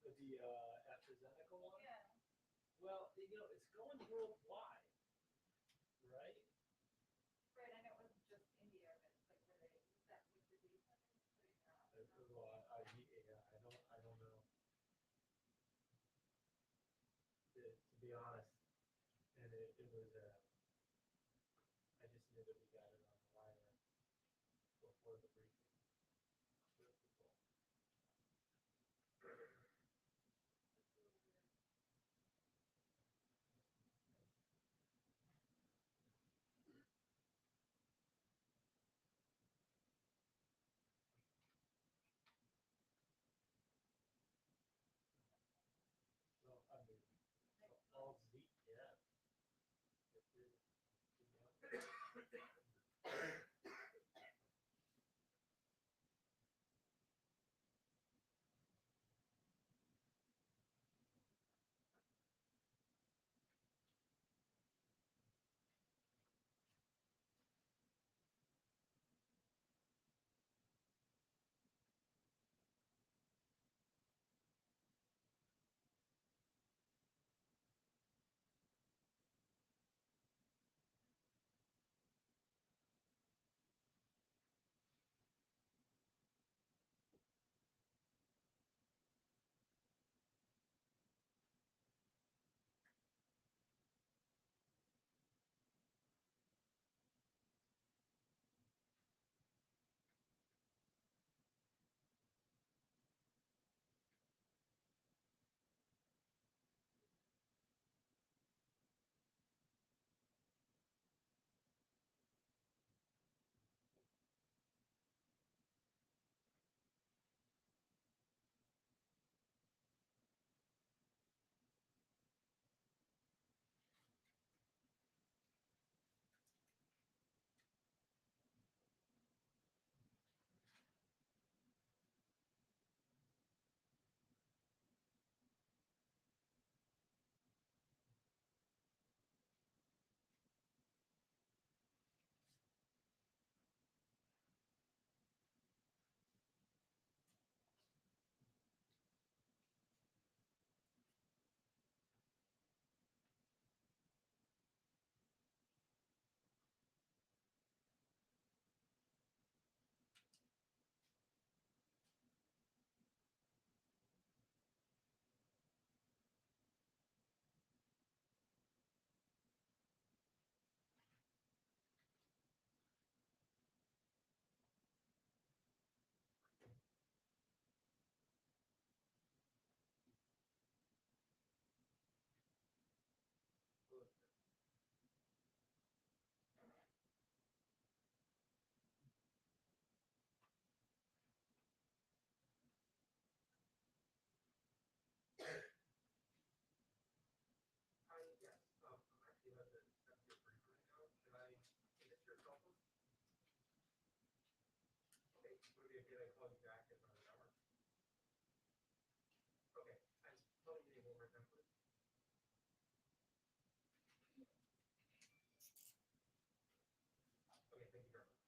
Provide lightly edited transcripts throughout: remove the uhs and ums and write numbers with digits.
What the AstraZeneca one? Yeah. Well, you know, it's going worldwide, right? Right, I know it wasn't just India, but like were they that was the reason Well, I don't know. To be honest, and it was I just knew that we got it on the liner before the briefing. Well, I mean, all Z, yeah. Yes. I'm actually about to step to your brief right now. Is this your cell phone? Okay. Would it be okay to call you back in about an hour? Okay. And tell me your name one more time, please. Okay. Thank you very much.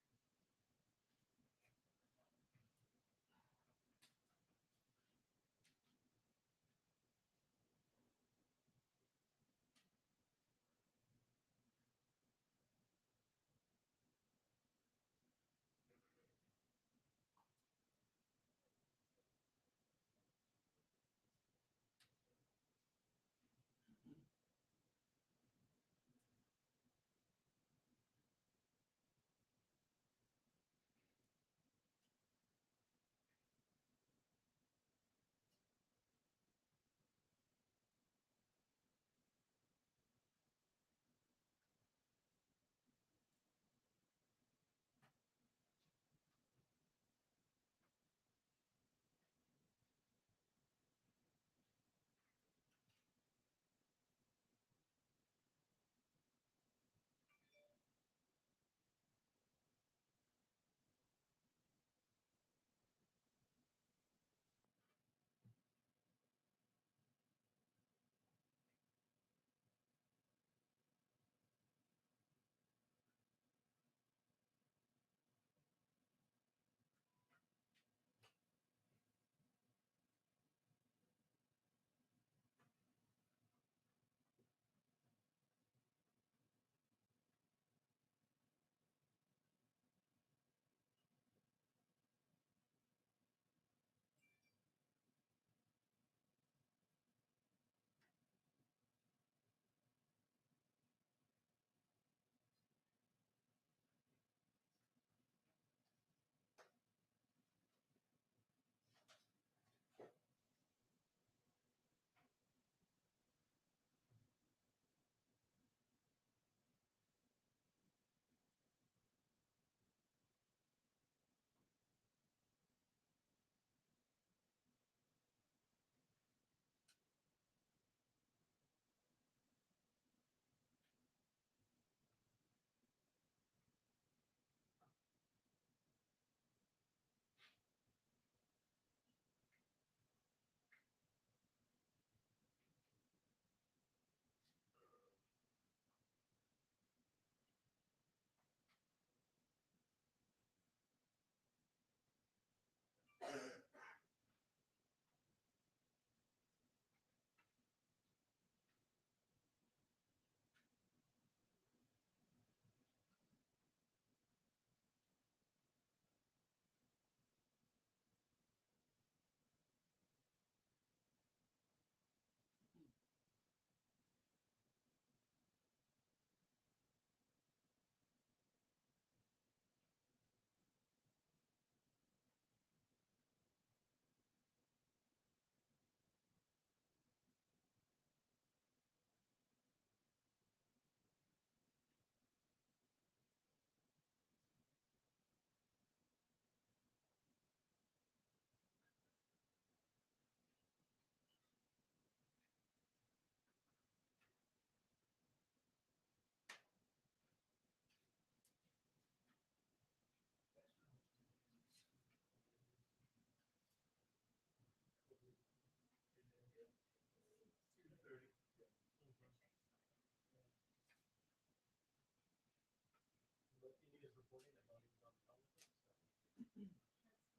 recording that Bonnie was on the phone with us,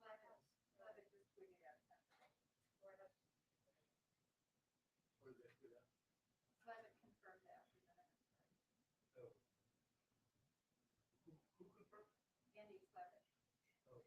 so. Slavitt just tweeted out that. Or that's, Or they do that. Slavitt confirmed that in the minutes. Oh. Who confirmed? Andy Slavitt. Oh.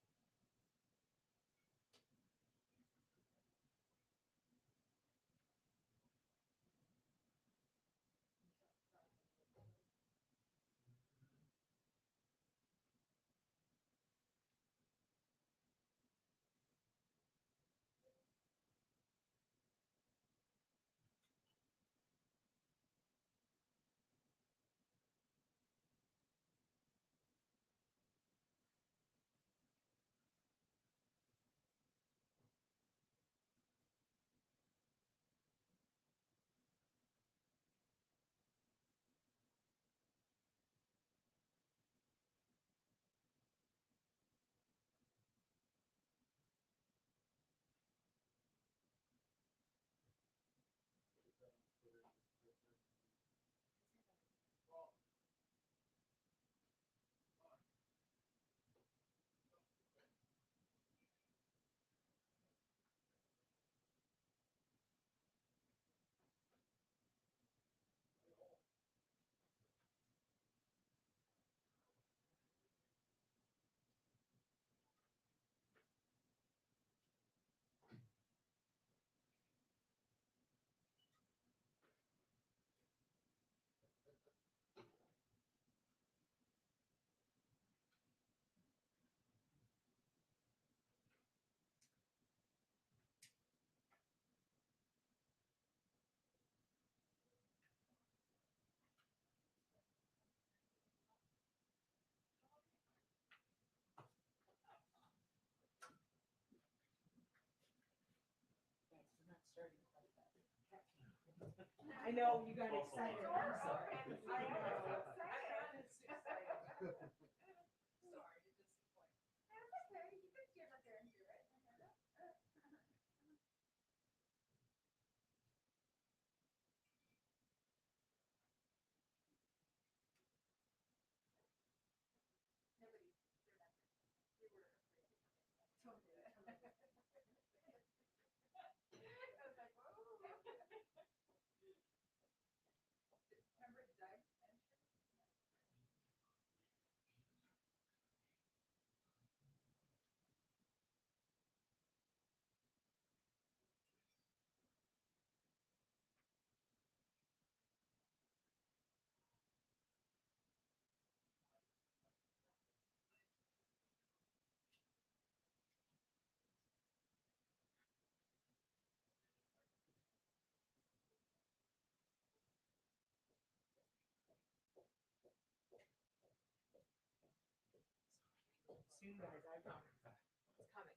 I know, you got Also- excited, I'm sorry. I know. I know, I'm not as excited. Sorry to disappoint. That's okay, you could get up there and do it. Nobody remembered. We were afraid. Totally. I was like, whoa. Remember Doug mentioned? Soon, guys, I promise. It's coming.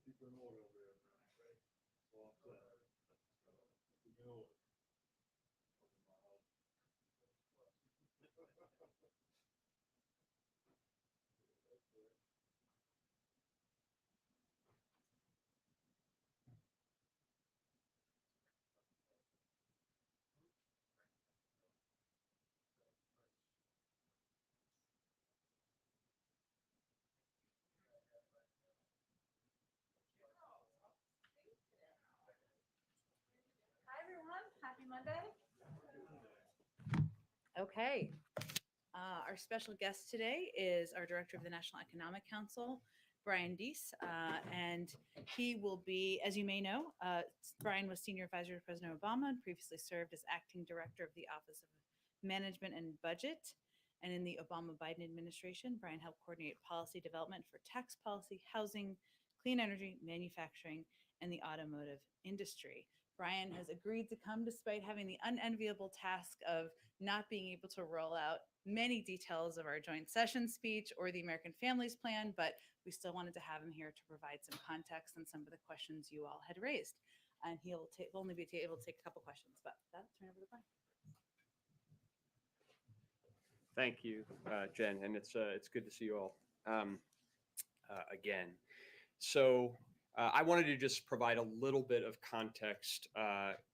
Keep an order over there, man. All set. You know it. Hi, everyone. Happy Monday. Okay. Our special guest today is our director of the National Economic Council, Brian Deese, and he will be, as you may know, Brian was senior advisor to President Obama and previously served as acting director of the Office of Management and Budget. And in the Obama-Biden administration, Brian helped coordinate policy development for tax policy, housing, clean energy, manufacturing, and the automotive industry. Brian has agreed to come despite having the unenviable task of not being able to roll out many details of our joint session speech or the American Families Plan, but we still wanted to have him here to provide some context on some of the questions you all had raised. And he'll only be able to take a couple questions, but that'll turn over to Brian. Thank you, Jen, and it's good to see you all again. So I wanted to just provide a little bit of context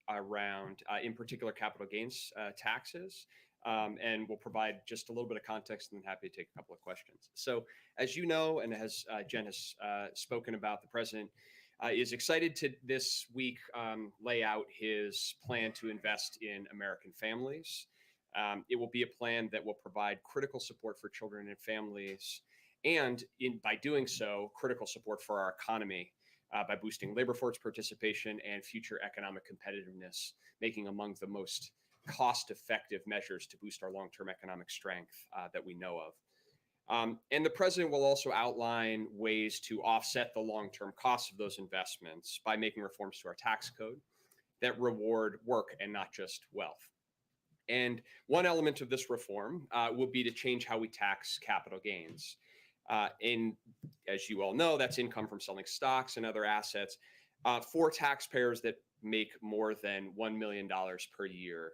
around, in particular, capital gains taxes, and we'll provide just a little bit of context, and then happy to take a couple of questions. So, as you know, and as Jen has spoken about, the president is excited to this week lay out his plan to invest in American families. It will be a plan that will provide critical support for children and families, and by doing so, critical support for our economy by boosting labor force participation and future economic competitiveness, making among the most cost-effective measures to boost our long-term economic strength that we know of. And the president will also outline ways to offset the long-term costs of those investments by making reforms to our tax code that reward work and not just wealth. And one element of this reform will be to change how we tax capital gains. As you all know, that's income from selling stocks and other assets for taxpayers that make more than $1 million per year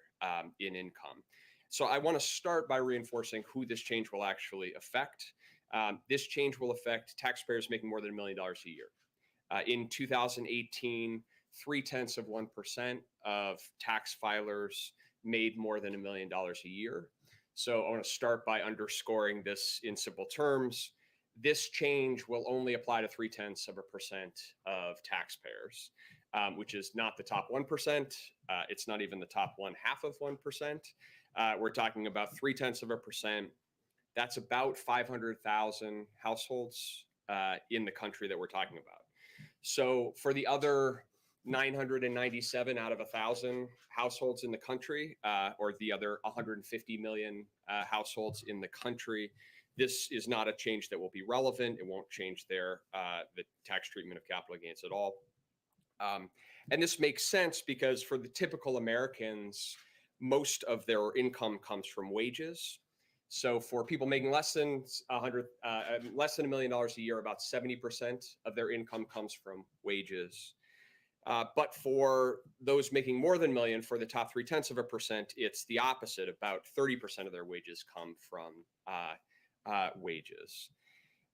in income. So I want to start by reinforcing who this change will actually affect. This change will affect taxpayers making more than $1 million a year. In 2018, 0.3% of tax filers made more than $1 million a year. So I want to start by underscoring this in simple terms. This change will only apply to 0.3% of taxpayers, which is not the top 1%. It's not even the top 0.5%. We're talking about 0.3%. That's about 500,000 households in the country that we're talking about. So for the other 997 out of 1,000 households in the country, or the other 150 million households in the country, this is not a change that will be relevant. It won't change the tax treatment of capital gains at all. And this makes sense because for the typical Americans, most of their income comes from wages. So for people making less than $1 million a year, about 70% of their income comes from wages. But for those making more than $1 million, for the top 0.3%, it's the opposite. About 30% of their wages come from wages.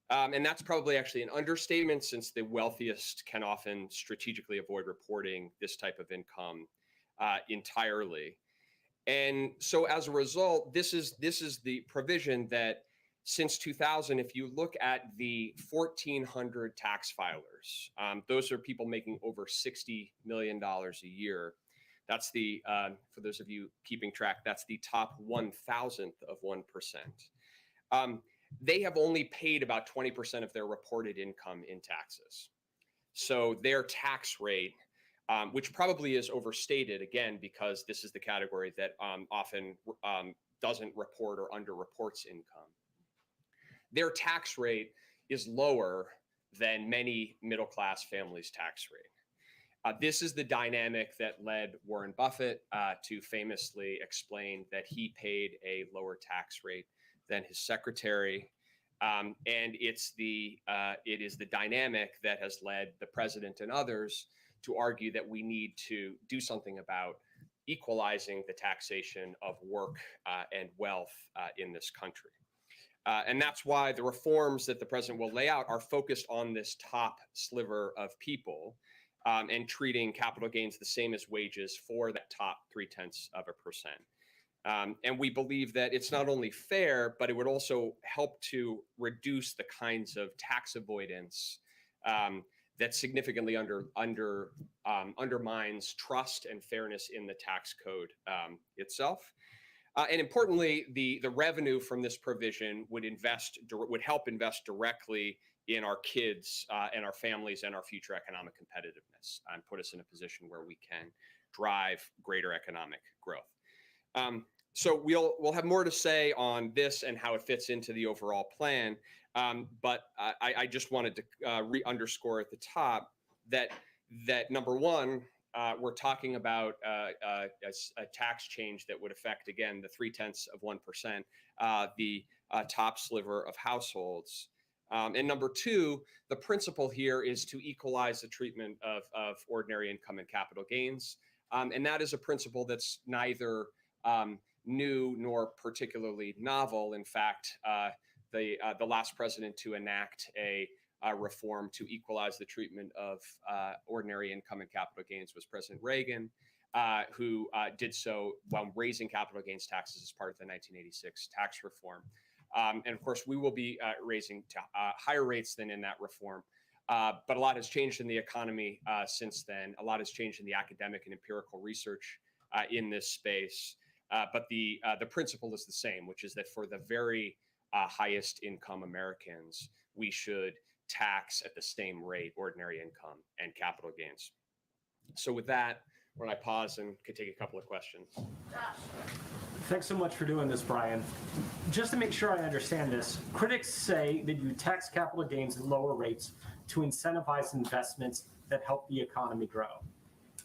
And that's probably actually an understatement, since the wealthiest can often strategically avoid reporting this type of income entirely. And so as a result, this is the provision that since 2000, if you look at the 1,400 tax filers, those are people making over $60 million a year. That's the, for those of you keeping track, that's the top 1,000th of 1%. They have only paid about 20% of their reported income in taxes. So their tax rate, which probably is overstated, again, because this is the category that often doesn't report or underreports income. Their tax rate is lower than many middle-class families' tax rate. This is the dynamic that led Warren Buffett to famously explain that he paid a lower tax rate than his secretary. And it is the dynamic that has led the president and others to argue that we need to do something about equalizing the taxation of work and wealth in this country. And that's why the reforms that the president will lay out are focused on this top sliver of people, and treating capital gains the same as wages for that top 0.3%. And we believe that it's not only fair, but it would also help to reduce the kinds of tax avoidance that significantly undermines trust and fairness in the tax code itself. And importantly, the revenue from this provision would help invest directly in our kids and our families and our future economic competitiveness, and put us in a position where we can drive greater economic growth. So we'll have more to say on this and how it fits into the overall plan. But I just wanted to underscore at the top that number one, we're talking about a tax change that would affect, again, the 0.3%, the top sliver of households. And number two, the principle here is to equalize the treatment of ordinary income and capital gains. And that is a principle that's neither new nor particularly novel. In fact, the last president to enact a reform to equalize the treatment of ordinary income and capital gains was President Reagan, who did so while raising capital gains taxes as part of the 1986 tax reform. And of course, we will be raising to higher rates than in that reform. But a lot has changed in the economy since then. A lot has changed in the academic and empirical research in this space. But the principle is the same, which is that for the very highest income Americans, we should tax at the same rate ordinary income and capital gains. So with that, when I pause and could take a couple of questions. Thanks so much for doing this, Brian. Just to make sure I understand this, critics say that you tax capital gains at lower rates to incentivize investments that help the economy grow.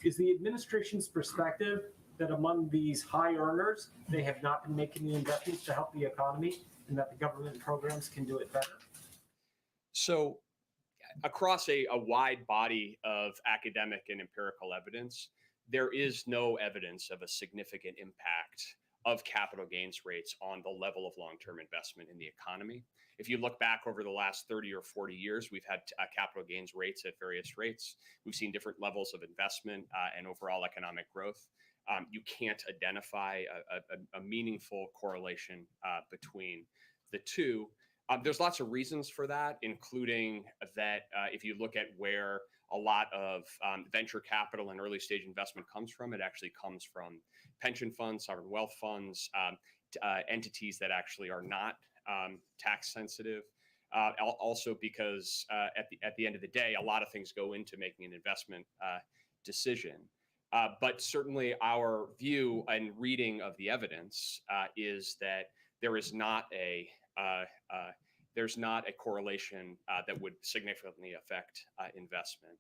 Is the administration's perspective that among these high earners, they have not been making the investments to help the economy, and that the government programs can do it better? So across a wide body of academic and empirical evidence, there is no evidence of a significant impact of capital gains rates on the level of long-term investment in the economy. If you look back over the last 30 or 40 years, we've had capital gains rates at various rates. We've seen different levels of investment and overall economic growth. You can't identify a meaningful correlation between the two. There's lots of reasons for that, including that if you look at where a lot of venture capital and early stage investment comes from, it actually comes from pension funds, sovereign wealth funds, entities that actually are not tax sensitive. Also because at the end of the day, a lot of things go into making an investment decision. But certainly our view and reading of the evidence is that there is not a correlation that would significantly affect investment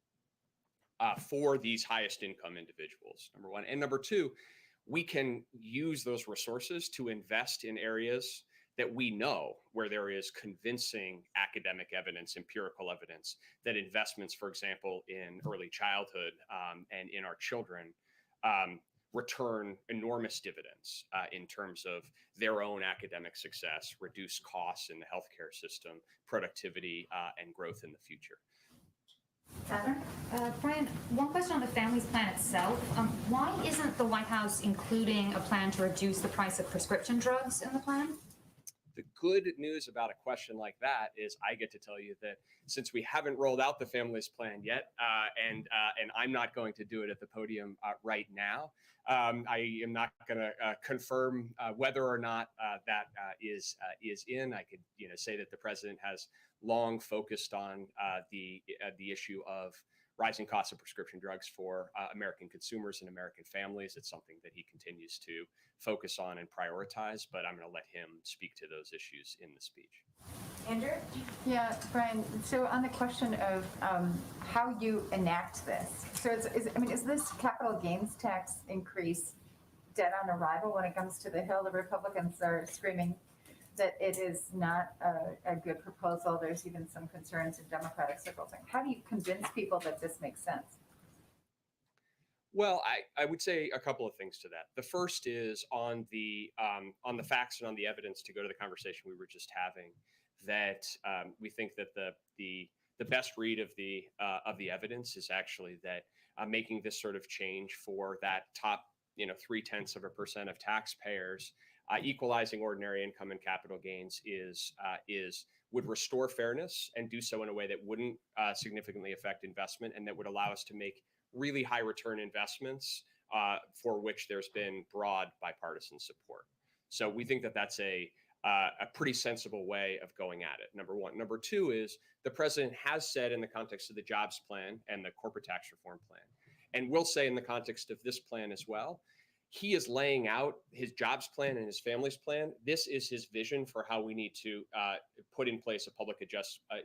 for these highest income individuals, number one. And number two, we can use those resources to invest in areas that we know where there is convincing academic evidence, empirical evidence, that investments, for example, in early childhood and in our children return enormous dividends in terms of their own academic success, reduce costs in the healthcare system, productivity, and growth in the future. Heather? Brian, one question on the Families Plan itself. Why isn't the White House including a plan to reduce the price of prescription drugs in the plan? The good news about a question like that is I get to tell you that since we haven't rolled out the Families Plan yet, and I'm not going to do it at the podium right now, I am not going to confirm whether or not that is in. I could say that the president has long focused on the issue of rising costs of prescription drugs for American consumers and American families. It's something that he continues to focus on and prioritize, but I'm going to let him speak to those issues in the speech. Andrew? Yeah, Brian, so on the question of how you enact this, so is this capital gains tax increase dead on arrival when it comes to the Hill? The Republicans are screaming that it is not a good proposal. There's even some concerns in Democratic circles. How do you convince people that this makes sense? Well, I would say a couple of things to that. The first is on the facts and on the evidence, to go to the conversation we were just having, that we think that the best read of the evidence is actually that making this sort of change for that top 0.3% of taxpayers, equalizing ordinary income and capital gains would restore fairness and do so in a way that wouldn't significantly affect investment, and that would allow us to make really high return investments for which there's been broad bipartisan support. So we think that that's a pretty sensible way of going at it, number one. Number two is the president has said in the context of the jobs plan and the corporate tax reform plan, and will say in the context of this plan as well, he is laying out his jobs plan and his families plan. This is his vision for how we need to put in place a public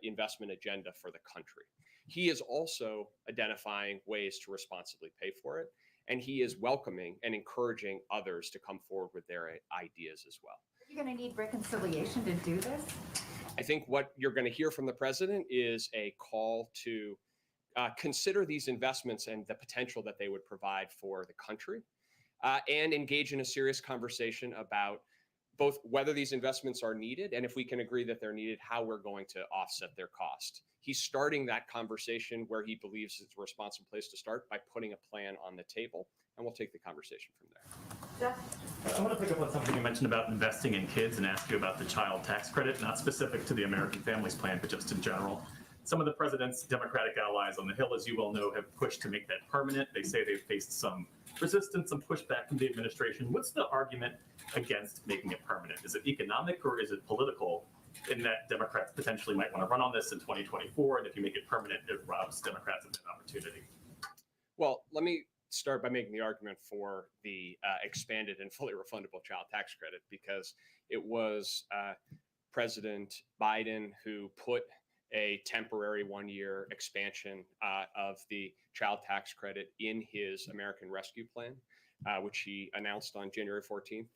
investment agenda for the country. He is also identifying ways to responsibly pay for it, and he is welcoming and encouraging others to come forward with their ideas as well. Are you going to need reconciliation to do this? I think what you're going to hear from the president is a call to consider these investments and the potential that they would provide for the country, and engage in a serious conversation about both whether these investments are needed, and if we can agree that they're needed, how we're going to offset their cost. He's starting that conversation where he believes it's a responsible place to start, by putting a plan on the table, and we'll take the conversation from there. I want to pick up on something you mentioned about investing in kids and ask you about the child tax credit, not specific to the American Families Plan, but just in general. Some of the president's Democratic allies on the Hill, as you well know, have pushed to make that permanent. They say they've faced some resistance, some pushback from the administration. What's the argument against making it permanent? Is it economic or is it political, in that Democrats potentially might want to run on this in 2024, and if you make it permanent, it robs Democrats of that opportunity? Well, let me start by making the argument for the expanded and fully refundable child tax credit, because it was President Biden who put a temporary one-year expansion of the child tax credit in his American Rescue Plan, which he announced on January 14th,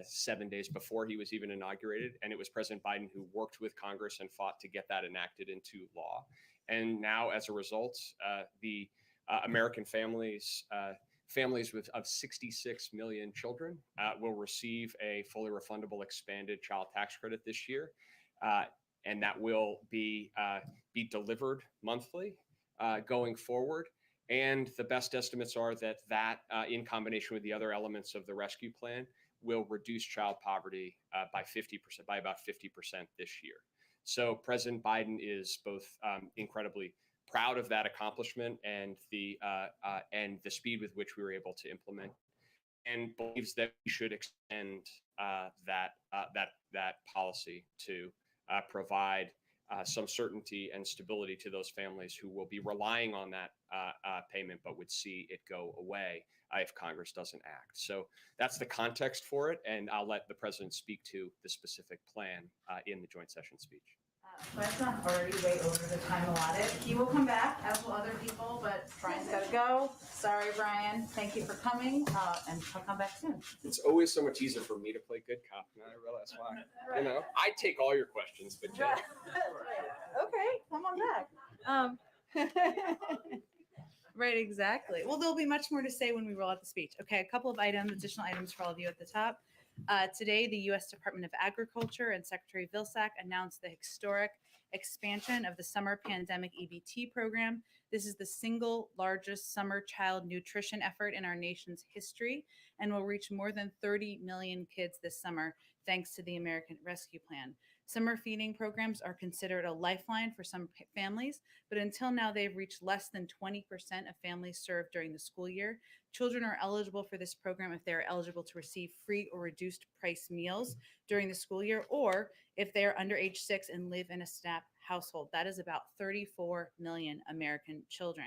7 days before he was even inaugurated. And it was President Biden who worked with Congress and fought to get that enacted into law. And now, as a result, the American families of 66 million children will receive a fully refundable expanded child tax credit this year. And that will be delivered monthly going forward. And the best estimates are that in combination with the other elements of the rescue plan, will reduce child poverty by about 50% this year. So President Biden is both incredibly proud of that accomplishment and the speed with which we were able to implement, and believes that we should extend that policy to provide some certainty and stability to those families who will be relying on that payment, but would see it go away if Congress doesn't act. So that's the context for it, and I'll let the president speak to the specific plan in the joint session speech. Let's not already way over the time allotted. He will come back, as will other people, but Brian's got to go. Sorry, Brian. Thank you for coming, and he'll come back soon. It's always so much easier for me to play good cop. Now I realize why. You know, I take all your questions, but Jen. Okay, come on back. Right, exactly. Well, there'll be much more to say when we roll out the speech. Okay, a couple of additional items for all of you at the top. Today, the U.S. Department of Agriculture and Secretary Vilsack announced the historic expansion of the summer pandemic EBT program. This is the single largest summer child nutrition effort in our nation's history and will reach more than 30 million kids this summer, thanks to the American Rescue Plan. Summer feeding programs are considered a lifeline for some families, but until now, they've reached less than 20% of families served during the school year. Children are eligible for this program if they are eligible to receive free or reduced price meals during the school year, or if they are under age 6 and live in a SNAP household. That is about 34 million American children.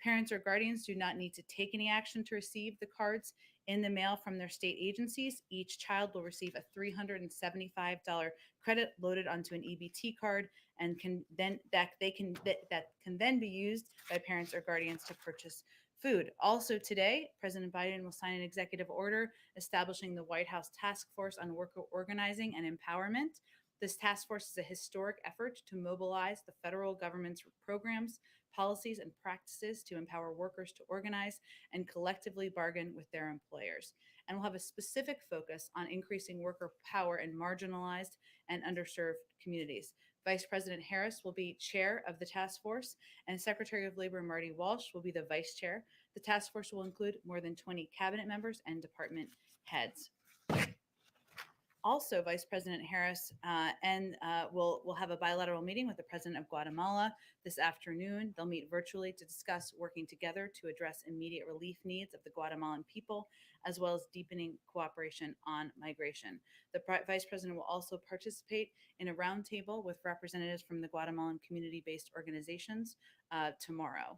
Parents or guardians do not need to take any action to receive the cards in the mail from their state agencies. Each child will receive a $375 credit loaded onto an EBT card and can then be used by parents or guardians to purchase food. Also today, President Biden will sign an executive order establishing the White House Task Force on Worker Organizing and Empowerment. This task force is a historic effort to mobilize the federal government's programs, policies, and practices to empower workers to organize and collectively bargain with their employers. And will have a specific focus on increasing worker power in marginalized and underserved communities. Vice President Harris will be chair of the task force, and Secretary of Labor Marty Walsh will be the vice chair. The task force will include more than 20 cabinet members and department heads. Also, Vice President Harris will have a bilateral meeting with the President of Guatemala this afternoon. They'll meet virtually to discuss working together to address immediate relief needs of the Guatemalan people, as well as deepening cooperation on migration. The Vice President will also participate in a roundtable with representatives from the Guatemalan community-based organizations tomorrow.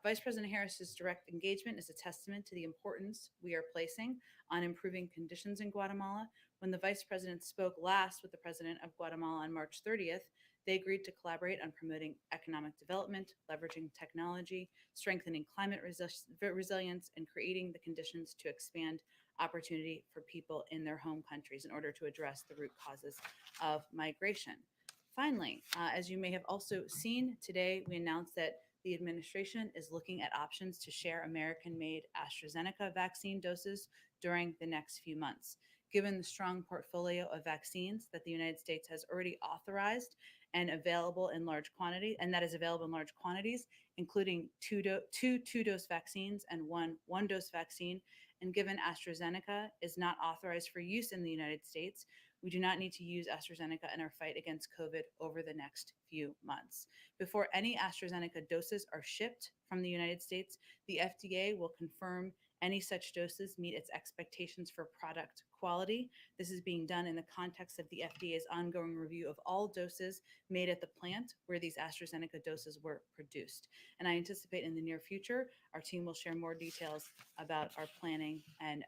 Vice President Harris's direct engagement is a testament to the importance we are placing on improving conditions in Guatemala. When the Vice President spoke last with the President of Guatemala on March 30th, they agreed to collaborate on promoting economic development, leveraging technology, strengthening climate resilience, and creating the conditions to expand opportunity for people in their home countries in order to address the root causes of migration. Finally, as you may have also seen today, we announced that the administration is looking at options to share American-made AstraZeneca vaccine doses during the next few months. Given the strong portfolio of vaccines that the United States has already authorized and available in large quantity, and that is available in large quantities, including two two-dose vaccines and one-dose vaccine, and given AstraZeneca is not authorized for use in the United States, we do not need to use AstraZeneca in our fight against COVID over the next few months. Before any AstraZeneca doses are shipped from the United States, the FDA will confirm any such doses meet its expectations for product quality. This is being done in the context of the FDA's ongoing review of all doses made at the plant where these AstraZeneca doses were produced. And I anticipate in the near future, our team will share more details about our planning and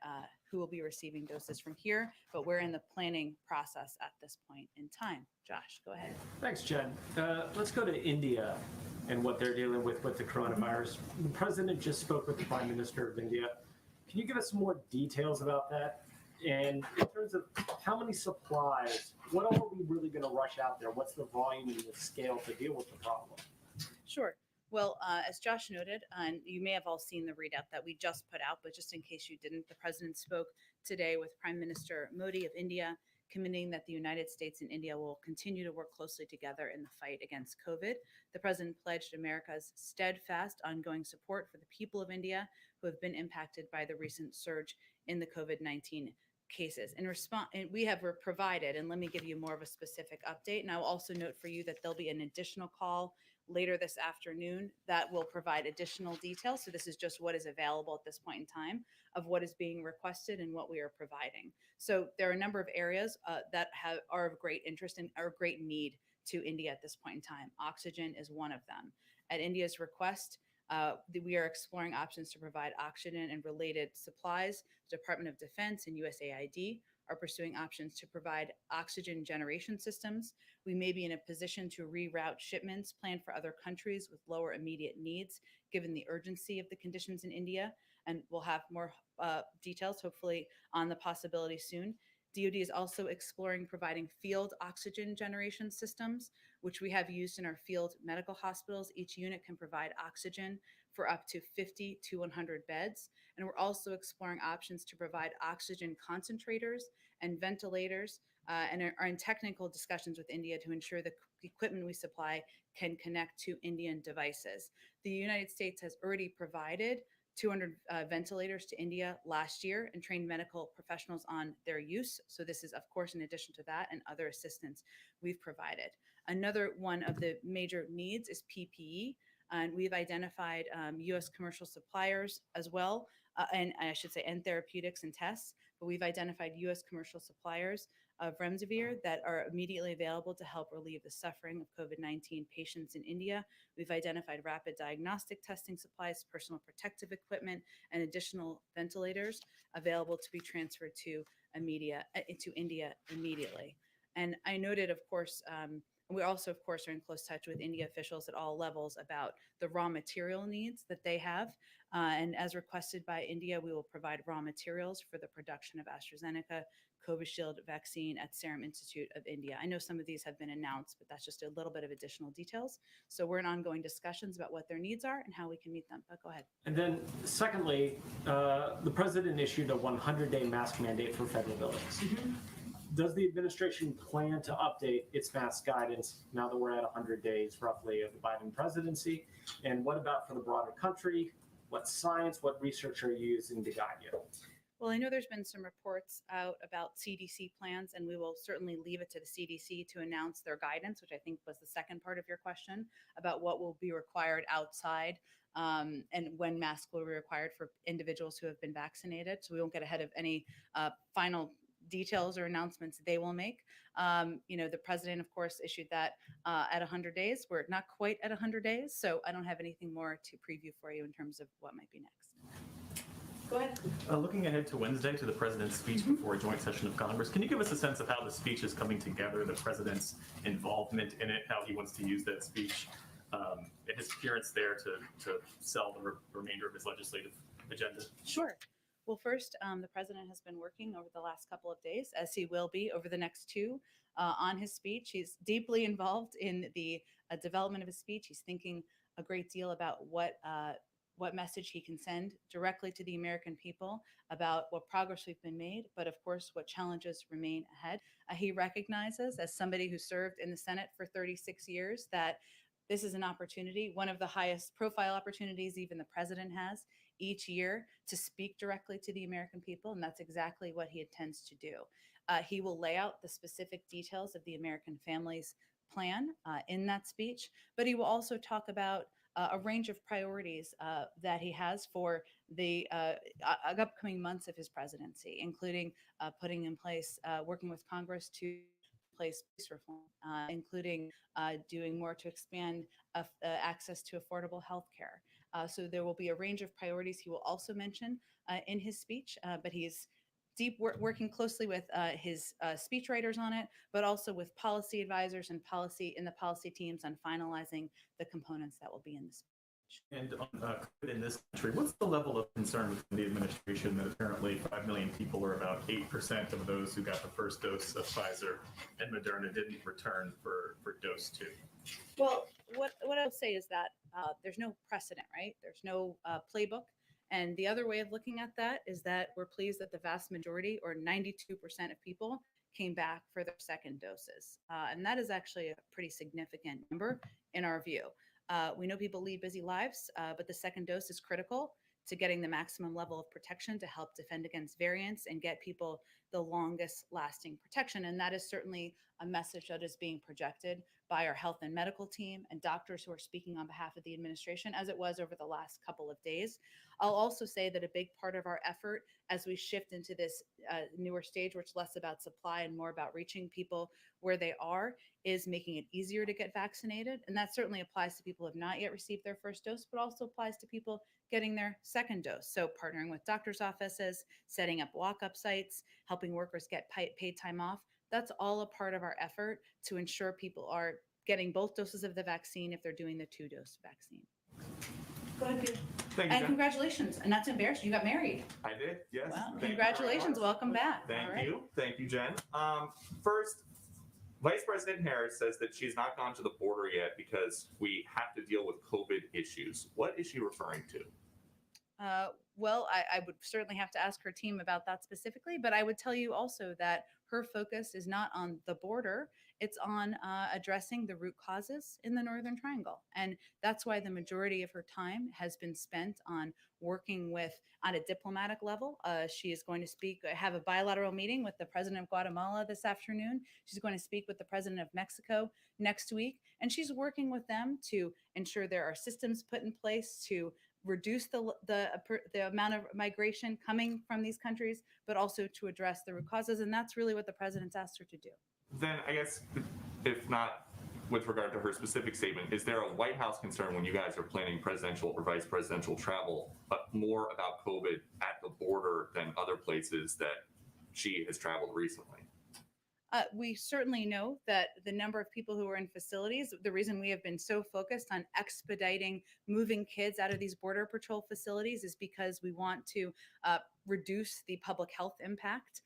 who will be receiving doses from here, but we're in the planning process at this point in time. Josh, go ahead. Thanks, Jen. Let's go to India and what they're dealing with the coronavirus. The president just spoke with the Prime Minister of India. Can you give us some more details about that? And in terms of how many supplies, what all are we really going to rush out there? What's the volume and the scale to deal with the problem? Sure. Well, as Josh noted, and you may have all seen the readout that we just put out, but just in case you didn't, the president spoke today with Prime Minister Modi of India, committing that the United States and India will continue to work closely together in the fight against COVID. The president pledged America's steadfast ongoing support for the people of India who have been impacted by the recent surge in the COVID-19 cases. In response, we have provided, and let me give you more of a specific update. And I'll also note for you that there'll be an additional call later this afternoon that will provide additional details. So this is just what is available at this point in time of what is being requested and what we are providing. So there are a number of areas that are of great interest and are of great need to India at this point in time. Oxygen is one of them. At India's request, we are exploring options to provide oxygen and related supplies. The Department of Defense and USAID are pursuing options to provide oxygen generation systems. We may be in a position to reroute shipments planned for other countries with lower immediate needs, given the urgency of the conditions in India. And we'll have more details, hopefully, on the possibility soon. DoD is also exploring providing field oxygen generation systems, which we have used in our field medical hospitals. Each unit can provide oxygen for up to 50 to 100 beds. And we're also exploring options to provide oxygen concentrators and ventilators, and are in technical discussions with India to ensure the equipment we supply can connect to Indian devices. The United States has already provided 200 ventilators to India last year and trained medical professionals on their use. So this is, of course, in addition to that and other assistance we've provided. Another one of the major needs is PPE, and we've identified U.S. commercial suppliers as well, and I should say, and therapeutics and tests, but we've identified U.S. commercial suppliers of remdesivir that are immediately available to help relieve the suffering of COVID-19 patients in India. We've identified rapid diagnostic testing supplies, personal protective equipment, and additional ventilators available to be transferred to India immediately. And I noted, of course, we also, of course, are in close touch with India officials at all levels about the raw material needs that they have. And as requested by India, we will provide raw materials for the production of AstraZeneca Covishield vaccine at Serum Institute of India. I know some of these have been announced, but that's just a little bit of additional details. So we're in ongoing discussions about what their needs are and how we can meet them. But go ahead. And then secondly, the president issued a 100-day mask mandate for federal buildings. Does the administration plan to update its mask guidance now that we're at 100 days roughly of the Biden presidency? And what about for the broader country? What science, what research are you using to guide you? Well, I know there's been some reports out about CDC plans, and we will certainly leave it to the CDC to announce their guidance, which I think was the second part of your question about what will be required outside and when masks will be required for individuals who have been vaccinated. So we won't get ahead of any final details or announcements they will make. The president, of course, issued that at 100 days. We're not quite at 100 days, so I don't have anything more to preview for you in terms of what might be next. Go ahead. Looking ahead to Wednesday, to the president's speech before a joint session of Congress, can you give us a sense of how the speech is coming together, the president's involvement in it, how he wants to use that speech, and his appearance there to sell the remainder of his legislative agenda? Sure. Well, first, the president has been working over the last couple of days, as he will be over the next two, on his speech. He's deeply involved in the development of his speech. He's thinking a great deal about what message he can send directly to the American people about what progress we've been made, but of course, what challenges remain ahead. He recognizes, as somebody who served in the Senate for 36 years, that this is an opportunity, one of the highest profile opportunities even the president has each year to speak directly to the American people, and that's exactly what he intends to do. He will lay out the specific details of the American Families Plan in that speech, but he will also talk about a range of priorities that he has for the upcoming months of his presidency, including putting in place, working with Congress to place police reform, including doing more to expand access to affordable health care. So there will be a range of priorities he will also mention in his speech, but he's working closely with his speechwriters on it, but also with policy advisors and the policy teams on finalizing the components that will be in the speech. And in this country, what's the level of concern within the administration that apparently 5 million people, or about 8% of those who got the first dose of Pfizer and Moderna, didn't return for dose 2? Well, what I would say is that there's no precedent, right? There's no playbook. And the other way of looking at that is that we're pleased that the vast majority, or 92% of people, came back for their second doses. And that is actually a pretty significant number in our view. We know people lead busy lives, but the second dose is critical to getting the maximum level of protection to help defend against variants and get people the longest lasting protection. And that is certainly a message that is being projected by our health and medical team and doctors who are speaking on behalf of the administration, as it was over the last couple of days. I'll also say that a big part of our effort as we shift into this newer stage, where it's less about supply and more about reaching people where they are, is making it easier to get vaccinated. And that certainly applies to people who have not yet received their first dose, but also applies to people getting their second dose. So partnering with doctors' offices, setting up walk-up sites, helping workers get paid time off. That's all a part of our effort to ensure people are getting both doses of the vaccine if they're doing the 2-dose vaccine. Go ahead, Peter. Thank you, And Jen. congratulations. And not to embarrass you, got married. I did, yes. Wow. Thank you very Congratulations. much. Welcome back. Thank All right. you. Thank you, Jen. First, Vice President Harris says that she's not gone to the border yet because we have to deal with COVID issues. What is she referring to? Well, I would certainly have to ask her team about that specifically, but I would tell you also that her focus is not on the border. It's on addressing the root causes in the Northern Triangle. And that's why the majority of her time has been spent on working with, on a diplomatic level. She is going to have a bilateral meeting with the president of Guatemala this afternoon. She's going to speak with the president of Mexico next week. And she's working with them to ensure there are systems put in place to reduce the amount of migration coming from these countries, but also to address the root causes. And that's really what the president's asked her to do. Then I guess, if not with regard to her specific statement, is there a White House concern when you guys are planning presidential or vice presidential travel, but more about COVID at the border than other places that she has traveled recently? We certainly know that the number of people who are in facilities, the reason we have been so focused on expediting moving kids out of these Border Patrol facilities is because we want to reduce the public health impact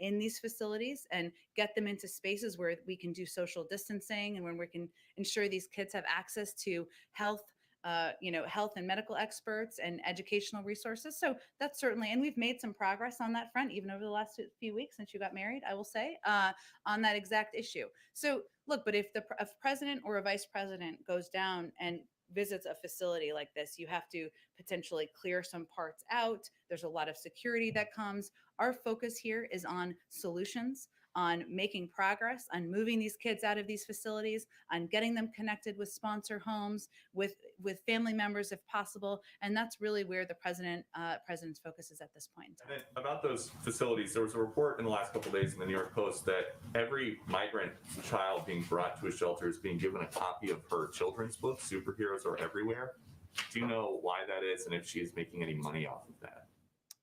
in these facilities and get them into spaces where we can do social distancing and when we can ensure these kids have access to health and medical experts and educational resources. So that's certainly, and we've made some progress on that front, even over the last few weeks since you got married, I will say, on that exact issue. So look, but if a president or a vice president goes down and visits a facility like this, you have to potentially clear some parts out. There's a lot of security that comes. Our focus here is on solutions, on making progress, on moving these kids out of these facilities, on getting them connected with sponsor homes, with family members if possible. And that's really where the president's focus is at this point in time. And then about those facilities, there was a report in the last couple of days in the New York Post that every migrant child being brought to a shelter is being given a copy of her children's book, Superheroes Are Everywhere. Do you know why that is and if she is making any money off of that?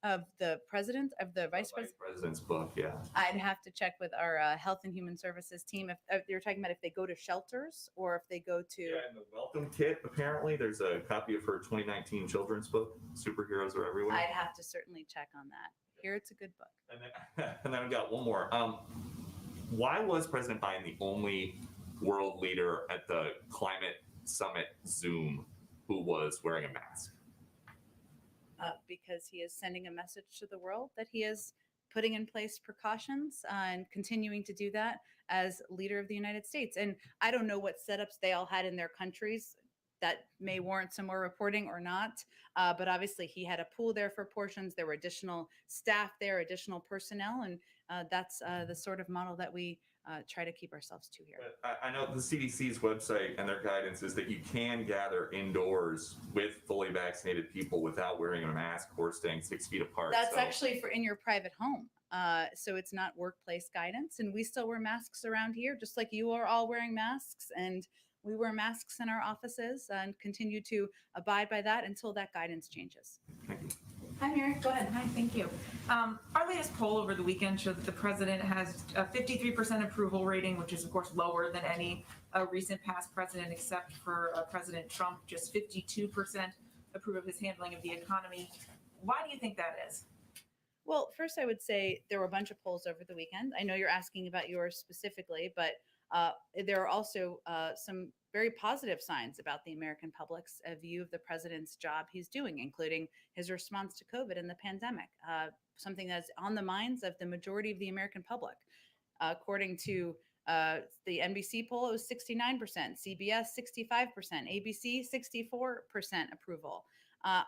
Of the vice president's book, yeah. I'd have to check with our Health and Human Services team if you're talking about if they go to shelters or if they go to. Yeah, in the welcome kit, apparently, there's a copy of her 2019 children's book, Superheroes Are Everywhere. I'd have to certainly check on that. Here, it's a good book. And then I've got one more. Why was President Biden the only world leader at the climate summit Zoom who was wearing a mask? Because he is sending a message to the world that he is putting in place precautions and continuing to do that as leader of the United States. And I don't know what setups they all had in their countries that may warrant some more reporting or not. But obviously he had a pool there for portions. There were additional staff there, additional personnel. And that's the sort of model that we try to keep ourselves to here. But I know the CDC's website and their guidance is that you can gather indoors with fully vaccinated people without wearing a mask or staying 6 feet apart. That's actually for in your private home. So it's not workplace guidance. And we still wear masks around here, just like you are all wearing masks. And we wear masks in our offices and continue to abide by that until that guidance changes. Thank you. Hi, Mary. Go ahead. Hi, thank you. Our latest poll over the weekend showed that the president has a 53% approval rating, which is, of course, lower than any recent past president, except for President Trump. Just 52% approve of his handling of the economy. Why do you think that is? Well, first, I would say there were a bunch of polls over the weekend. I know you're asking about yours specifically, but there are also some very positive signs about the American public's view of the president's job he's doing, including his response to COVID and the pandemic, something that's on the minds of the majority of the American public. According to the NBC poll, it was 69%, CBS 65%, ABC 64% approval. I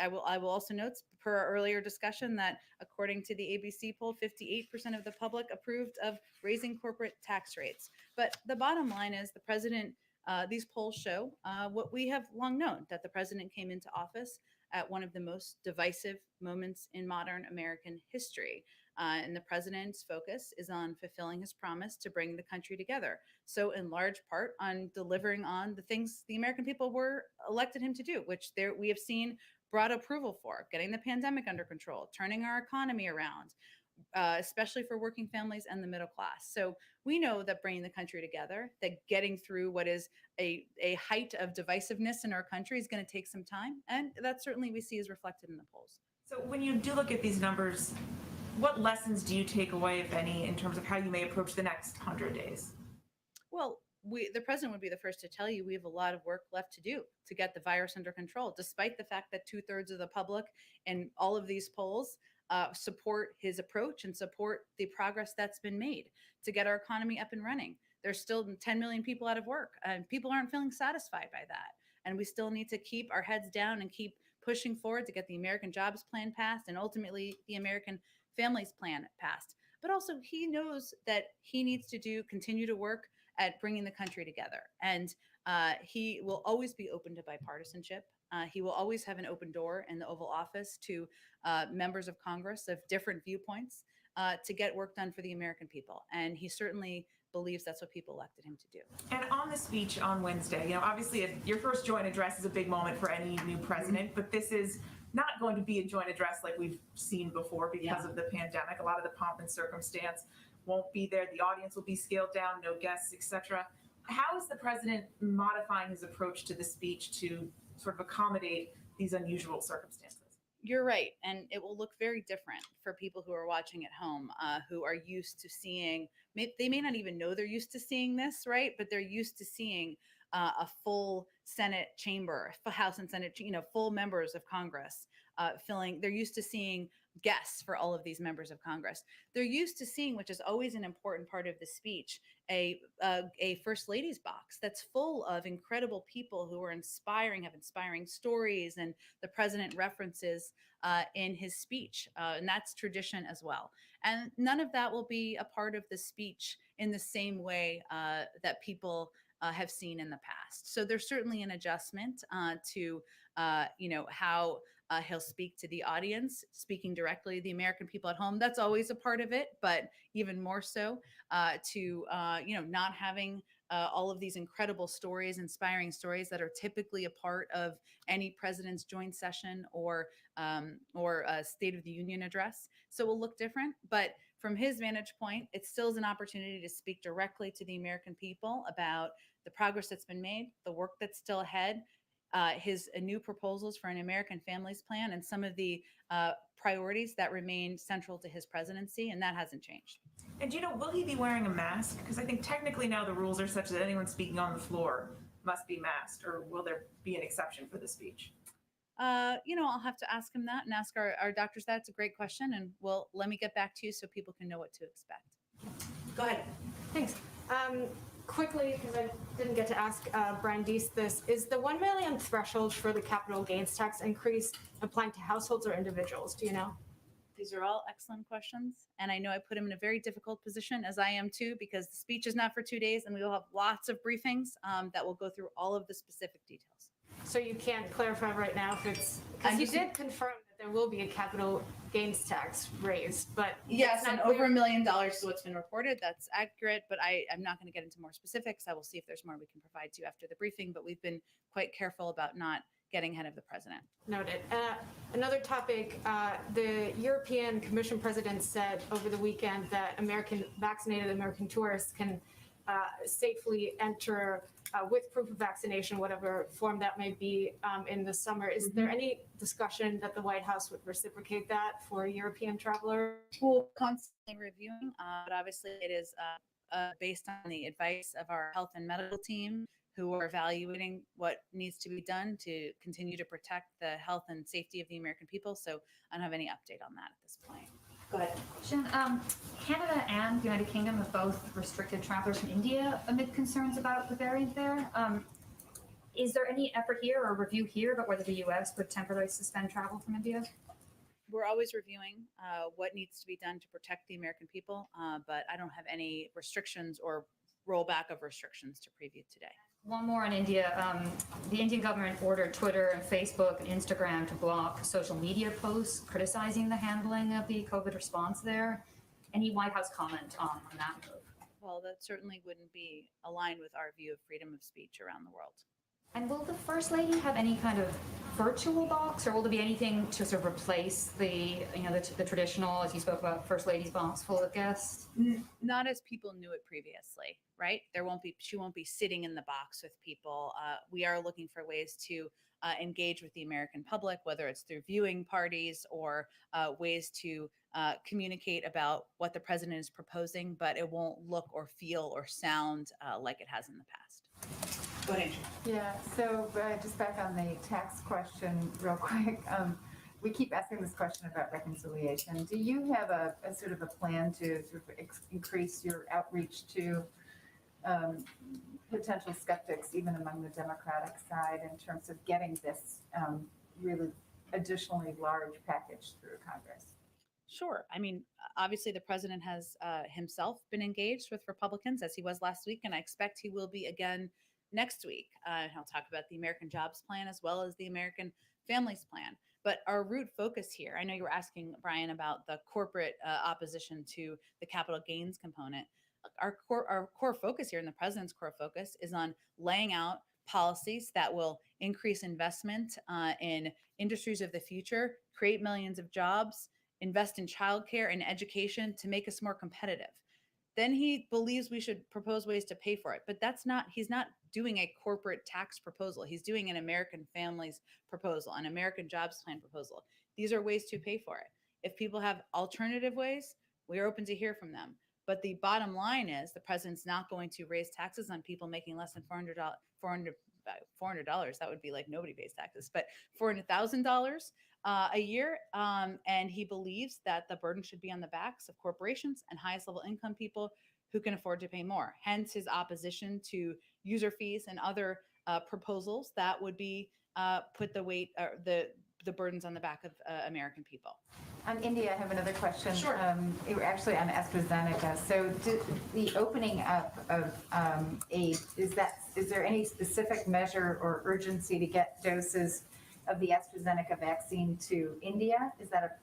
will also note, per our earlier discussion, that according to the ABC poll, 58% of the public approved of raising corporate tax rates. But the bottom line is the president, these polls show what we have long known, that the president came into office at one of the most divisive moments in modern American history. And the president's focus is on fulfilling his promise to bring the country together. So in large part on delivering on the things the American people were elected him to do, which we have seen broad approval for, getting the pandemic under control, turning our economy around, especially for working families and the middle class. So we know that bringing the country together, that getting through what is a height of divisiveness in our country is going to take some time. And that certainly we see is reflected in the polls. So when you do look at these numbers, what lessons do you take away, if any, in terms of how you may approach the next 100 days? Well, the president would be the first to tell you we have a lot of work left to do to get the virus under control, despite the fact that 2/3 of the public and all of these polls support his approach and support the progress that's been made to get our economy up and running. There's still 10 million people out of work, and people aren't feeling satisfied by that. And we still need to keep our heads down and keep pushing forward to get the American Jobs Plan passed and ultimately the American Families Plan passed. But also, he knows that he needs to continue to work at bringing the country together. And he will always be open to bipartisanship. He will always have an open door in the Oval Office to members of Congress of different viewpoints to get work done for the American people. And he certainly believes that's what people elected him to do. And on the speech on Wednesday, obviously your first joint address is a big moment for any new president, but this is not going to be a joint address like we've seen before because of the pandemic. A lot of the pomp and circumstance won't be there. The audience will be scaled down, no guests, etc. How is the president modifying his approach to the speech to sort of accommodate these unusual circumstances? You're right. And it will look very different for people who are watching at home, who are used to seeing, they may not even know they're used to seeing this, right? But they're used to seeing a full Senate chamber, House and Senate, full members of Congress they're used to seeing guests for all of these members of Congress. They're used to seeing, which is always an important part of the speech, a First Lady's box that's full of incredible people who are inspiring, have inspiring stories, and the president references in his speech. And that's tradition as well. And none of that will be a part of the speech in the same way that people have seen in the past. So there's certainly an adjustment to how he'll speak to the audience, speaking directly to the American people at home. That's always a part of it, but even more so to not having all of these incredible stories, inspiring stories that are typically a part of any president's joint session or a State of the Union address. So it will look different, but from his vantage point, it still is an opportunity to speak directly to the American people about the progress that's been made, the work that's still ahead, his new proposals for an American Families Plan, and some of the priorities that remain central to his presidency, and that hasn't changed. And will he be wearing a mask? Because I think technically now the rules are such that anyone speaking on the floor must be masked, or will there be an exception for the speech? I'll have to ask him that and ask our doctors that. It's a great question, and let me get back to you so people can know what to expect. Go ahead. Thanks. Quickly, because I didn't get to ask Brian Deese this, is the 1 million threshold for the capital gains tax increase applying to households or individuals? Do you know? These are all excellent questions. And I know I put him in a very difficult position, as I am too, because the speech is not for 2 days and we will have lots of briefings that will go through all of the specific details. So you can't clarify right now if it's, because you did confirm that there will be a capital gains tax raised, but yes, and over $1 million is what's been reported. That's accurate, but I'm not going to get into more specifics. I will see if there's more we can provide to you after the briefing, but we've been quite careful about not getting ahead of the president. Noted. Another topic, the European Commission president said over the weekend that vaccinated American tourists can safely enter with proof of vaccination, whatever form that may be, in the summer. Is there any discussion that the White House would reciprocate that for European travelers? We're constantly reviewing, but obviously it is based on the advice of our health and medical team, who are evaluating what needs to be done to continue to protect the health and safety of the American people. So I don't have any update on that at this point. Go ahead. Jen, Canada and the United Kingdom have both restricted travelers from India amid concerns about the variant there. Is there any effort here or review here about whether the U.S. would temporarily suspend travel from India? We're always reviewing what needs to be done to protect the American people, but I don't have any restrictions or rollback of restrictions to preview today. One more on India. The Indian government ordered Twitter and Facebook and Instagram to block social media posts criticizing the handling of the COVID response there. Any White House comment on that move? Well, that certainly wouldn't be aligned with our view of freedom of speech around the world. And will the First Lady have any kind of virtual box, or will there be anything to sort of replace the traditional, as you spoke about, First Lady's box full of guests? Not as people knew it previously, right? She won't be sitting in the box with people. We are looking for ways to engage with the American public, whether it's through viewing parties or ways to communicate about what the president is proposing, but it won't look or feel or sound like it has in the past. Go ahead, Andrew. Yeah, so just back on the tax question real quick. We keep asking this question about reconciliation. Do you have a sort of a plan to sort of increase your outreach to potential skeptics, even among the Democratic side, in terms of getting this really additionally large package through Congress? Sure. I mean, obviously, the president has himself been engaged with Republicans, as he was last week, and I expect he will be again next week. He'll talk about the American Jobs Plan as well as the American Families Plan. But our root focus here, I know you were asking, Brian, about the corporate opposition to the capital gains component. Our core focus here, and the president's core focus, is on laying out policies that will increase investment in industries of the future, create millions of jobs, invest in childcare and education to make us more competitive. Then he believes we should propose ways to pay for it. But he's not doing a corporate tax proposal. He's doing an American Families proposal, an American Jobs Plan proposal. These are ways to pay for it. If people have alternative ways, we are open to hear from them. But the bottom line is the president's not going to raise taxes on people making less than $400. That would be like nobody pays taxes, but $400,000 a year. And he believes that the burden should be on the backs of corporations and highest level income people who can afford to pay more. Hence his opposition to user fees and other proposals that would be put the weight or the burdens on the back of American people. On India, I have another question. Sure. Actually on AstraZeneca. So the opening up of aid, is there any specific measure or urgency to get doses of the AstraZeneca vaccine to India? Is that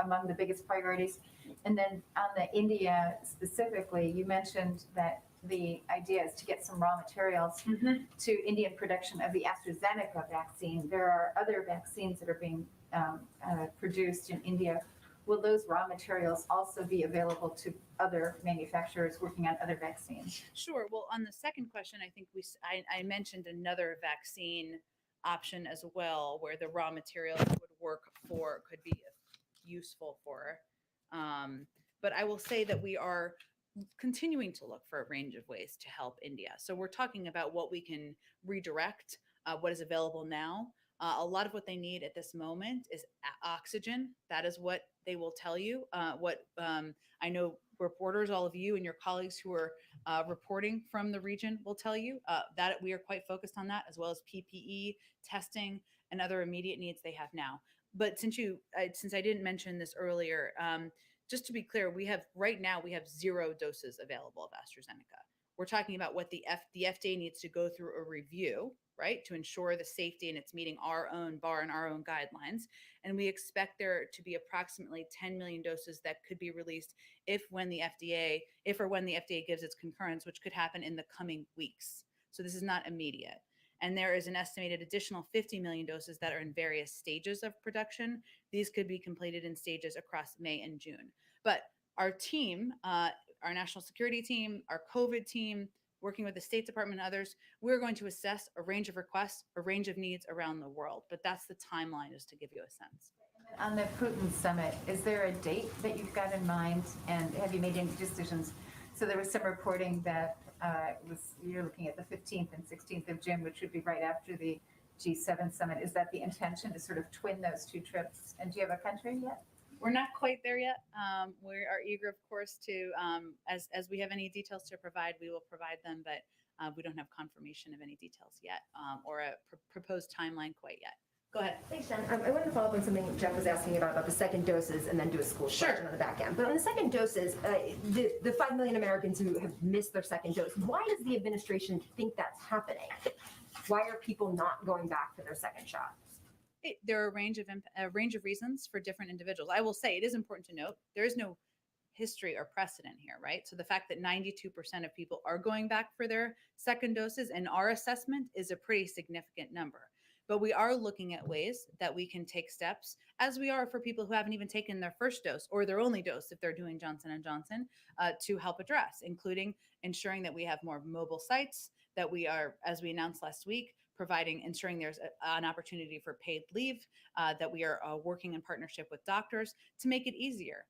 among the biggest priorities? And then on the India specifically, you mentioned that the idea is to get some raw materials to Indian production of the AstraZeneca vaccine. There are other vaccines that are being produced in India. Will those raw materials also be available to other manufacturers working on other vaccines? Sure. Well, on the second question, I think I mentioned another vaccine option as well, where the raw materials could be useful for. But I will say that we are continuing to look for a range of ways to help India. So we're talking about what we can redirect, what is available now. A lot of what they need at this moment is oxygen. That is what they will tell you. I know reporters, all of you and your colleagues who are reporting from the region will tell you that we are quite focused on that, as well as PPE, testing, and other immediate needs they have now. But since I didn't mention this earlier, just to be clear, right now we have 0 doses available of AstraZeneca. We're talking about what the FDA needs to go through a review, right, to ensure the safety and it's meeting our own bar and our own guidelines. And we expect there to be approximately 10 million doses that could be released if or when the FDA gives its concurrence, which could happen in the coming weeks. So this is not immediate. And there is an estimated additional 50 million doses that are in various stages of production. These could be completed in stages across May and June. But our team, our national security team, our COVID team, working with the State Department and others, we're going to assess a range of requests, a range of needs around the world. But that's the timeline, just to give you a sense. On the Putin summit, is there a date that you've got in mind, and have you made any decisions? So there was some reporting that you're looking at the 15th and 16th of June, which would be right after the G7 summit. Is that the intention, to sort of twin those two trips? And do you have a country yet? We're not quite there yet. We are eager, of course, to, as we have any details to provide, we will provide them, but we don't have confirmation of any details yet or a proposed timeline quite yet. Go ahead. Thanks, Jen. I wanted to follow up on something Jeff was asking about the second doses and then do a school question on the back end. But on the second doses, the 5 million Americans who have missed their second dose, why does the administration think that's happening? Why are people not going back for their second shot? There are a range of reasons for different individuals. I will say it is important to note there is no history or precedent here, right? So the fact that 92% of people are going back for their second doses in our assessment is a pretty significant number. But we are looking at ways that we can take steps, as we are for people who haven't even taken their first dose or their only dose if they're doing Johnson & Johnson, to help address, including ensuring that we have more mobile sites, that we are, as we announced last week, ensuring there's an opportunity for paid leave, that we are working in partnership with doctors to make it easier.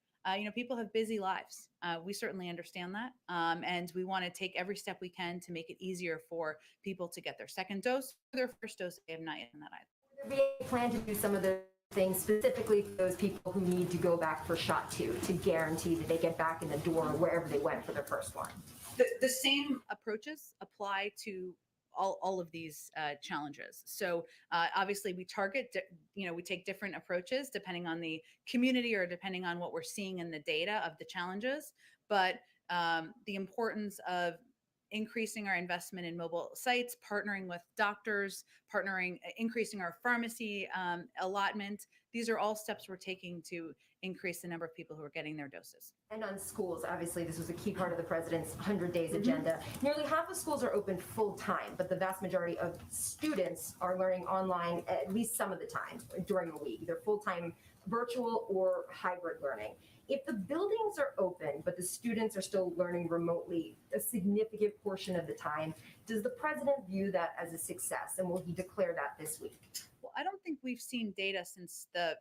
People have busy lives. We certainly understand that. And we want to take every step we can to make it easier for people to get their second dose or their first dose if they have not yet done that either. Would there be a plan to do some of the things specifically for those people who need to go back for shot 2 to guarantee that they get back in the door wherever they went for their first one? The same approaches apply to all of these challenges. So obviously we target, we take different approaches depending on the community or depending on what we're seeing in the data of the challenges. But the importance of increasing our investment in mobile sites, partnering with doctors, increasing our pharmacy allotment. These are all steps we're taking to increase the number of people who are getting their doses. And on schools, obviously, this was a key part of the president's 100 days agenda. Nearly half of schools are open full time, but the vast majority of students are learning online at least some of the time during the week, either full time virtual or hybrid learning. If the buildings are open, but the students are still learning remotely a significant portion of the time, does the president view that as a success? And will he declare that this week? Well, I don't think we've seen data since the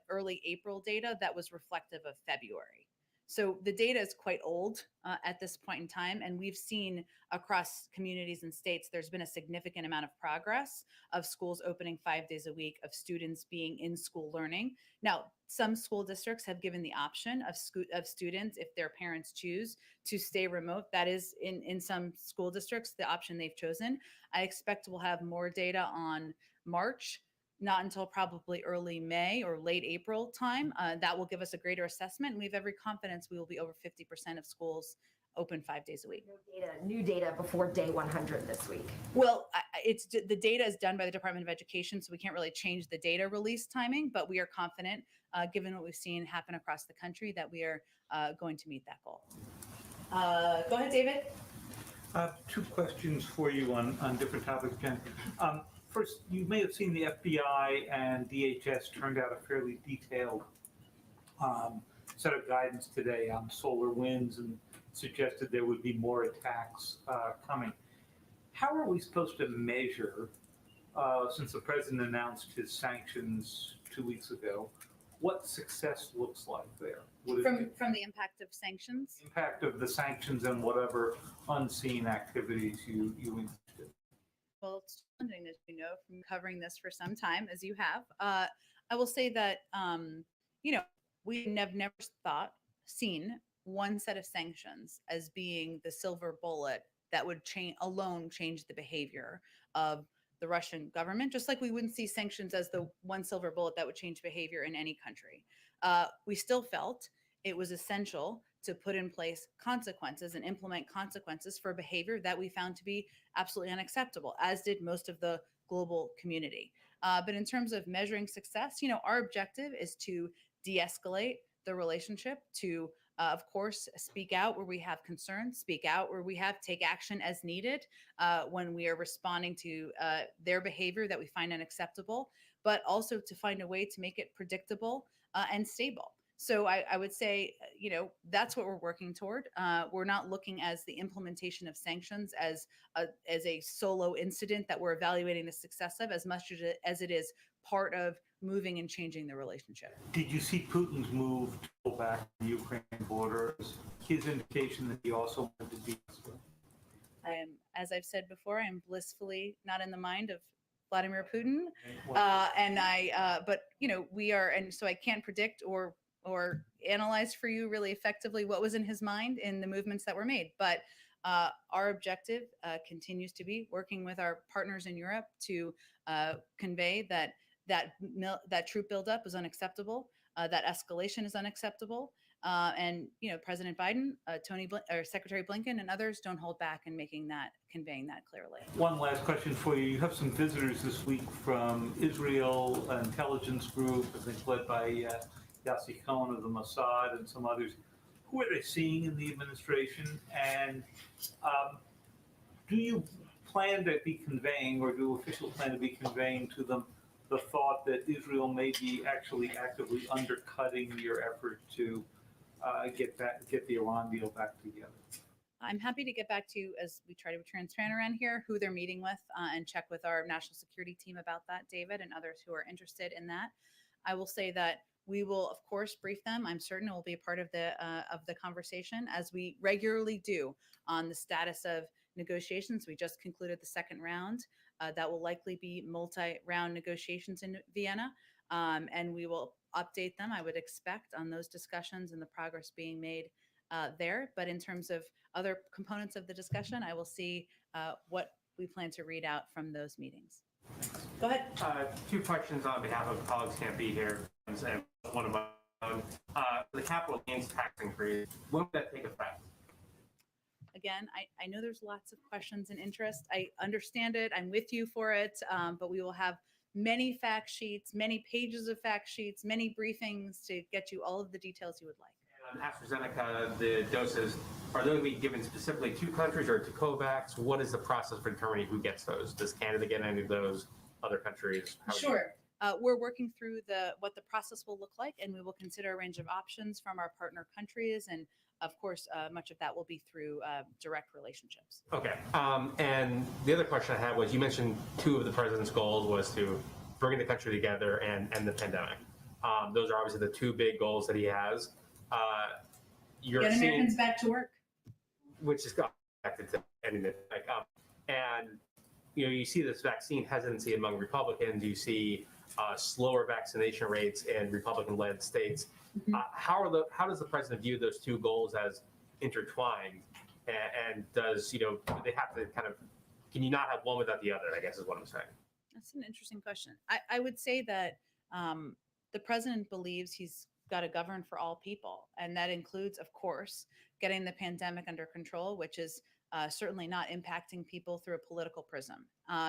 early April data that was reflective of February. So the data is quite old at this point in time, and we've seen across communities and states, there's been a significant amount of progress of schools opening 5 days a week, of students being in school learning. Now, some school districts have given the option of students, if their parents choose to stay remote. That is in some school districts, the option they've chosen. I expect we'll have more data on March, not until probably early May or late April time. That will give us a greater assessment. And we have every confidence we will be over 50% of schools open 5 days a week. New data before day 100 this week. Well, the data is done by the Department of Education, so we can't really change the data release timing, but we are confident, given what we've seen happen across the country, that we are going to meet that goal. Go ahead, David. Two questions for you on different topics, Jen. First, you may have seen the FBI and DHS turned out a fairly detailed set of guidance today on solar winds and suggested there would be more attacks coming. How are we supposed to measure, since the president announced his sanctions 2 weeks ago, what success looks like there? From the impact of sanctions? Impact of the sanctions and whatever unseen activities you included. Well, it's challenging, as you know, from covering this for some time, as you have. I will say that, we have never seen one set of sanctions as being the silver bullet that would alone change the behavior of the Russian government, just like we wouldn't see sanctions as the one silver bullet that would change behavior in any country. We still felt it was essential to put in place consequences and implement consequences for behavior that we found to be absolutely unacceptable, as did most of the global community. But in terms of measuring success, our objective is to de-escalate the relationship, to, of course, speak out where we have concerns, speak out where we take action as needed when we are responding to their behavior that we find unacceptable, but also to find a way to make it predictable and stable. So I would say, that's what we're working toward. We're not looking as the implementation of sanctions as a solo incident that we're evaluating the success of, as much as it is part of moving and changing the relationship. Did you see Putin's move to go back to the Ukraine border? His indication that he also wanted to be elsewhere? As I've said before, I'm blissfully not in the mind of Vladimir Putin. But we are, and so I can't predict or analyze for you really effectively what was in his mind in the movements that were made. But our objective continues to be working with our partners in Europe to convey that troop buildup is unacceptable, that escalation is unacceptable, and President Biden, Secretary Blinken, and others don't hold back in conveying that clearly. One last question for you. You have some visitors this week from Israel intelligence group, I think led by Yossi Cohen of the Mossad and some others. Who are they seeing in the administration? And do you plan to be conveying, or do officials plan to be conveying to them the thought that Israel may be actually actively undercutting your effort to get the Iran deal back together? I'm happy to get back to you as we try to be transparent around here, who they're meeting with and check with our national security team about that, David, and others who are interested in that. I will say that we will, of course, brief them. I'm certain it will be a part of the conversation, as we regularly do, on the status of negotiations. We just concluded the second round. That will likely be multi-round negotiations in Vienna, and we will update them, I would expect, on those discussions and the progress being made there. But in terms of other components of the discussion, I will see what we plan to read out from those meetings. Go ahead. Two questions on behalf of colleagues who can't be here, and one of my own. The capital gains tax increase, when would that take effect? Again, I know there's lots of questions and interest. I understand it. I'm with you for it. But we will have many fact sheets, many pages of fact sheets, many briefings to get you all of the details you would like. And on AstraZeneca, the doses, are they going to be given specifically to countries or to COVAX? What is the process for determining who gets those? Does Canada get any of those? Other countries? Sure. We're working through what the process will look like, and we will consider a range of options from our partner countries. And of course, much of that will be through direct relationships. Okay. And the other question I had was, you mentioned two of the president's goals was to bring the country together and end the pandemic. Those are obviously the two big goals that he has. Get Americans back to work. Which is connected to ending the pandemic. And you see this vaccine hesitancy among Republicans. You see slower vaccination rates in Republican-led states. Mm-hmm. How does the president view those two goals as intertwined? And does they have to can you not have one without the other? I guess is what I'm saying. That's an interesting question. I would say that the president believes he's got to govern for all people, and that includes, of course, getting the pandemic under control, which is certainly not impacting people through a political prism.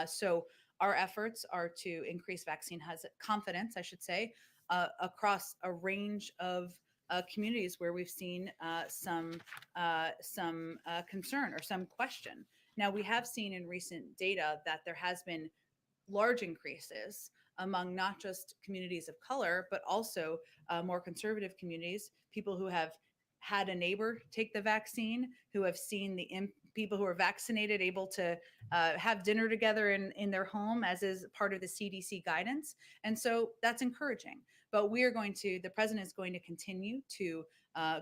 So our efforts are to increase vaccine confidence, I should say, across a range of communities where we've seen some concern or some question. Now, we have seen in recent data that there has been large increases among not just communities of color, but also more conservative communities, people who have had a neighbor take the vaccine, who have seen people who are vaccinated able to have dinner together in their home, as is part of the CDC guidance. And so that's encouraging. But the president is going to continue to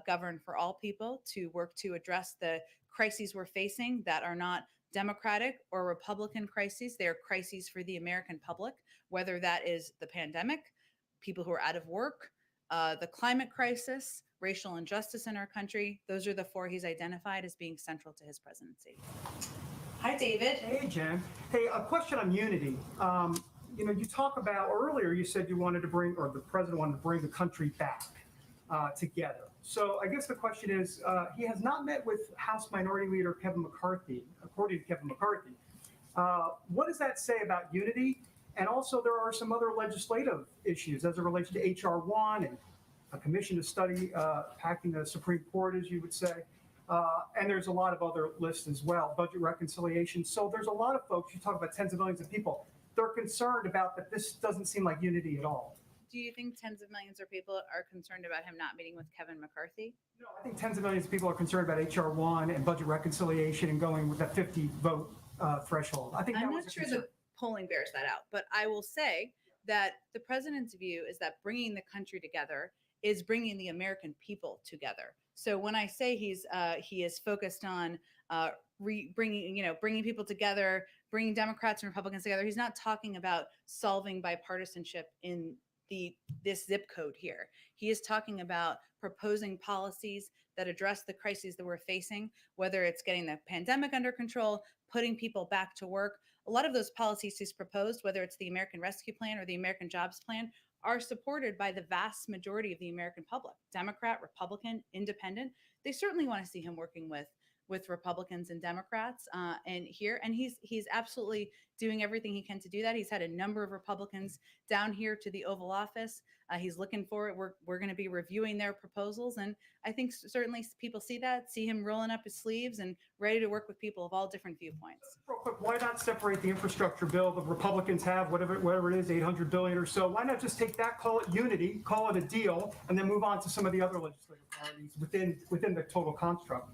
govern for all people, to work to address the crises we're facing that are not Democratic or Republican crises. They are crises for the American public, whether that is the pandemic, people who are out of work, the climate crisis, racial injustice in our country. Those are the four he's identified as being central to his presidency. Hi, David. Hey, Jen. Hey, a question on unity. You talk about, earlier you said you wanted to bring, or the president wanted to bring the country back together. So I guess the question is, he has not met with House Minority Leader Kevin McCarthy, according to Kevin McCarthy. What does that say about unity? And also there are some other legislative issues as it relates to H.R. 1 and a commission to study packing the Supreme Court, as you would say. And there's a lot of other lists as well, budget reconciliation. So there's a lot of folks, you talk about tens of millions of people, they're concerned about that this doesn't seem like unity at all. Do you think tens of millions of people are concerned about him not meeting with Kevin McCarthy? No, I think tens of millions of people are concerned about H.R. 1 and budget reconciliation and going with that 50 vote threshold. I think I'm not sure the polling bears that out, but I will say that the president's view is that bringing the country together is bringing the American people together. So when I say he is focused on bringing people together, bringing Democrats and Republicans together, he's not talking about solving bipartisanship in this zip code here. He is talking about proposing policies that address the crises that we're facing, whether it's getting the pandemic under control, putting people back to work. A lot of those policies he's proposed, whether it's the American Rescue Plan or the American Jobs Plan, are supported by the vast majority of the American public, Democrat, Republican, Independent. They certainly want to see him working with Republicans and Democrats and he's absolutely doing everything he can to do that. He's had a number of Republicans down here to the Oval Office. He's looking for it. We're going to be reviewing their proposals. And I think certainly people see him rolling up his sleeves and ready to work with people of all different viewpoints. Real quick, why not separate the infrastructure bill the Republicans have, whatever it is, $800 billion or so? Why not just take that, call it unity, call it a deal, and then move on to some of the other legislative priorities within the total construct?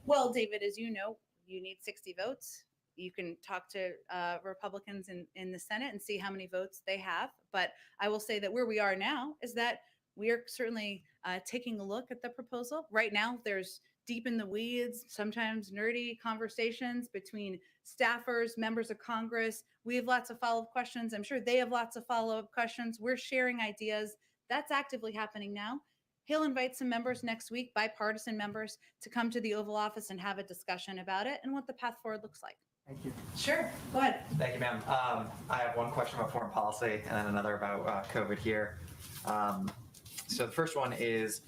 Well, David, as you know, you need 60 votes. You can talk to Republicans in the Senate and see how many votes they have. But I will say that where we are now is that we are certainly taking a look at the proposal. Right now, there's deep in the weeds, sometimes nerdy conversations between staffers, members of Congress. We have lots of follow-up questions. I'm sure they have lots of follow-up questions. We're sharing ideas. That's actively happening now. He'll invite some members next week, bipartisan members, to come to the Oval Office and have a discussion about it and what the path forward looks like. Thank you. Sure, go ahead. Thank you, ma'am. I have one question about foreign policy and then another about COVID here. So the first one is,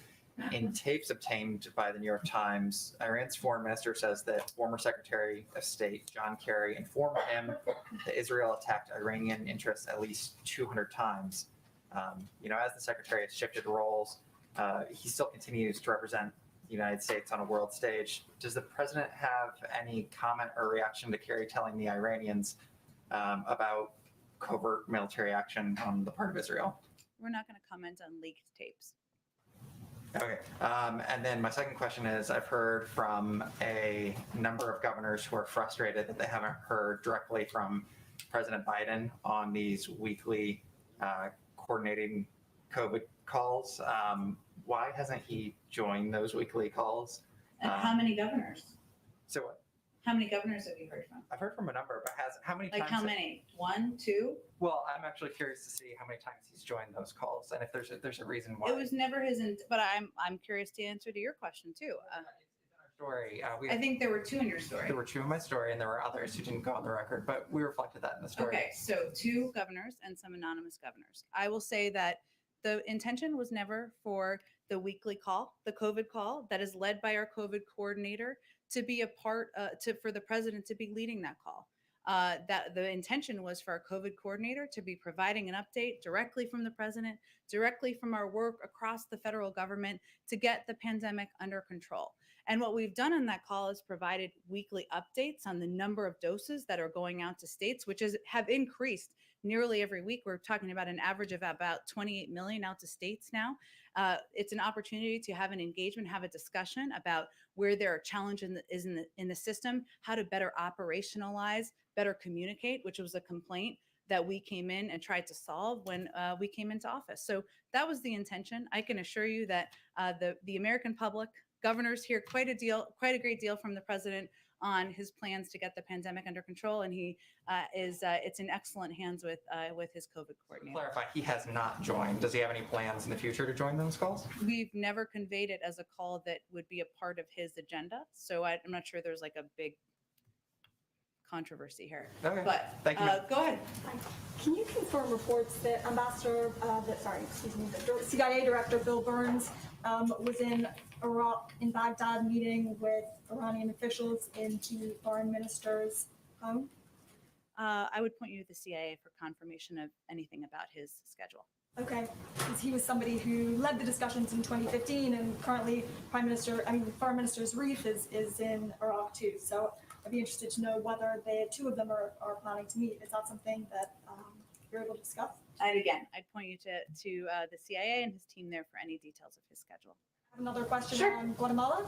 in tapes obtained by the New York Times, Iran's foreign minister says that former Secretary of State John Kerry informed him that Israel attacked Iranian interests at least 200 times. As the secretary has shifted roles, he still continues to represent the United States on a world stage. Does the president have any comment or reaction to Kerry telling the Iranians about covert military action on the part of Israel? We're not going to comment on leaked tapes. Okay. And then my second question is, I've heard from a number of governors who are frustrated that they haven't heard directly from President Biden on these weekly coordinating COVID calls. Why hasn't he joined those weekly calls? And how many governors? So what? How many governors have you heard from? I've heard from a number, but how many times? Like how many? 1, 2? Well, I'm actually curious to see how many times he's joined those calls and if there's a reason why. It was never his, but I'm curious to answer to your question too. Story. I think there were 2 in your story. There were 2 in my story, and there were others who didn't go on the record, but we reflected that in the story. Okay, so 2 governors and some anonymous governors. I will say that the intention was never for the weekly call, the COVID call that is led by our COVID coordinator, to be a part for the president to be leading that call. That the intention was for our COVID coordinator to be providing an update directly from the president, directly from our work across the federal government to get the pandemic under control. And what we've done on that call is provided weekly updates on the number of doses that are going out to states, which have increased nearly every week. We're talking about an average of about 28 million out to states now. It's an opportunity to have an engagement, have a discussion about where there are challenges in the system, how to better operationalize, better communicate, which was a complaint that we came in and tried to solve when we came into office. So that was the intention. I can assure you that the American public, governors hear quite a great deal from the president on his plans to get the pandemic under control, and he it's in excellent hands with his COVID coordinator. To clarify, he has not joined. Does he have any plans in the future to join those calls? We've never conveyed it as a call that would be a part of his agenda, so I'm not sure there's like a big controversy here. Okay. But thank you. Go ahead. Can you confirm reports that the CIA Director Bill Burns was in Iraq, in Baghdad, meeting with Iranian officials in the foreign minister's home? I would point you to the CIA for confirmation of anything about his schedule. Okay, because he was somebody who led the discussions in 2015, and currently Foreign Minister Zarif is in Iraq too. So I'd be interested to know whether the 2 of them are planning to meet. Is that something that you're able to discuss? And again, I'd point you to the CIA and his team there for any details of his schedule. I have another question Sure. on Guatemala.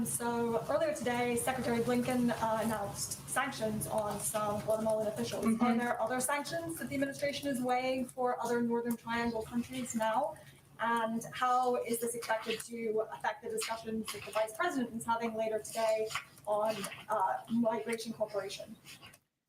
So earlier today, Secretary Blinken announced sanctions on some Guatemalan officials. Mm-hmm. Are there other sanctions that the administration is weighing for other Northern Triangle countries now? And how is this expected to affect the discussions that the Vice President is having later today on migration cooperation?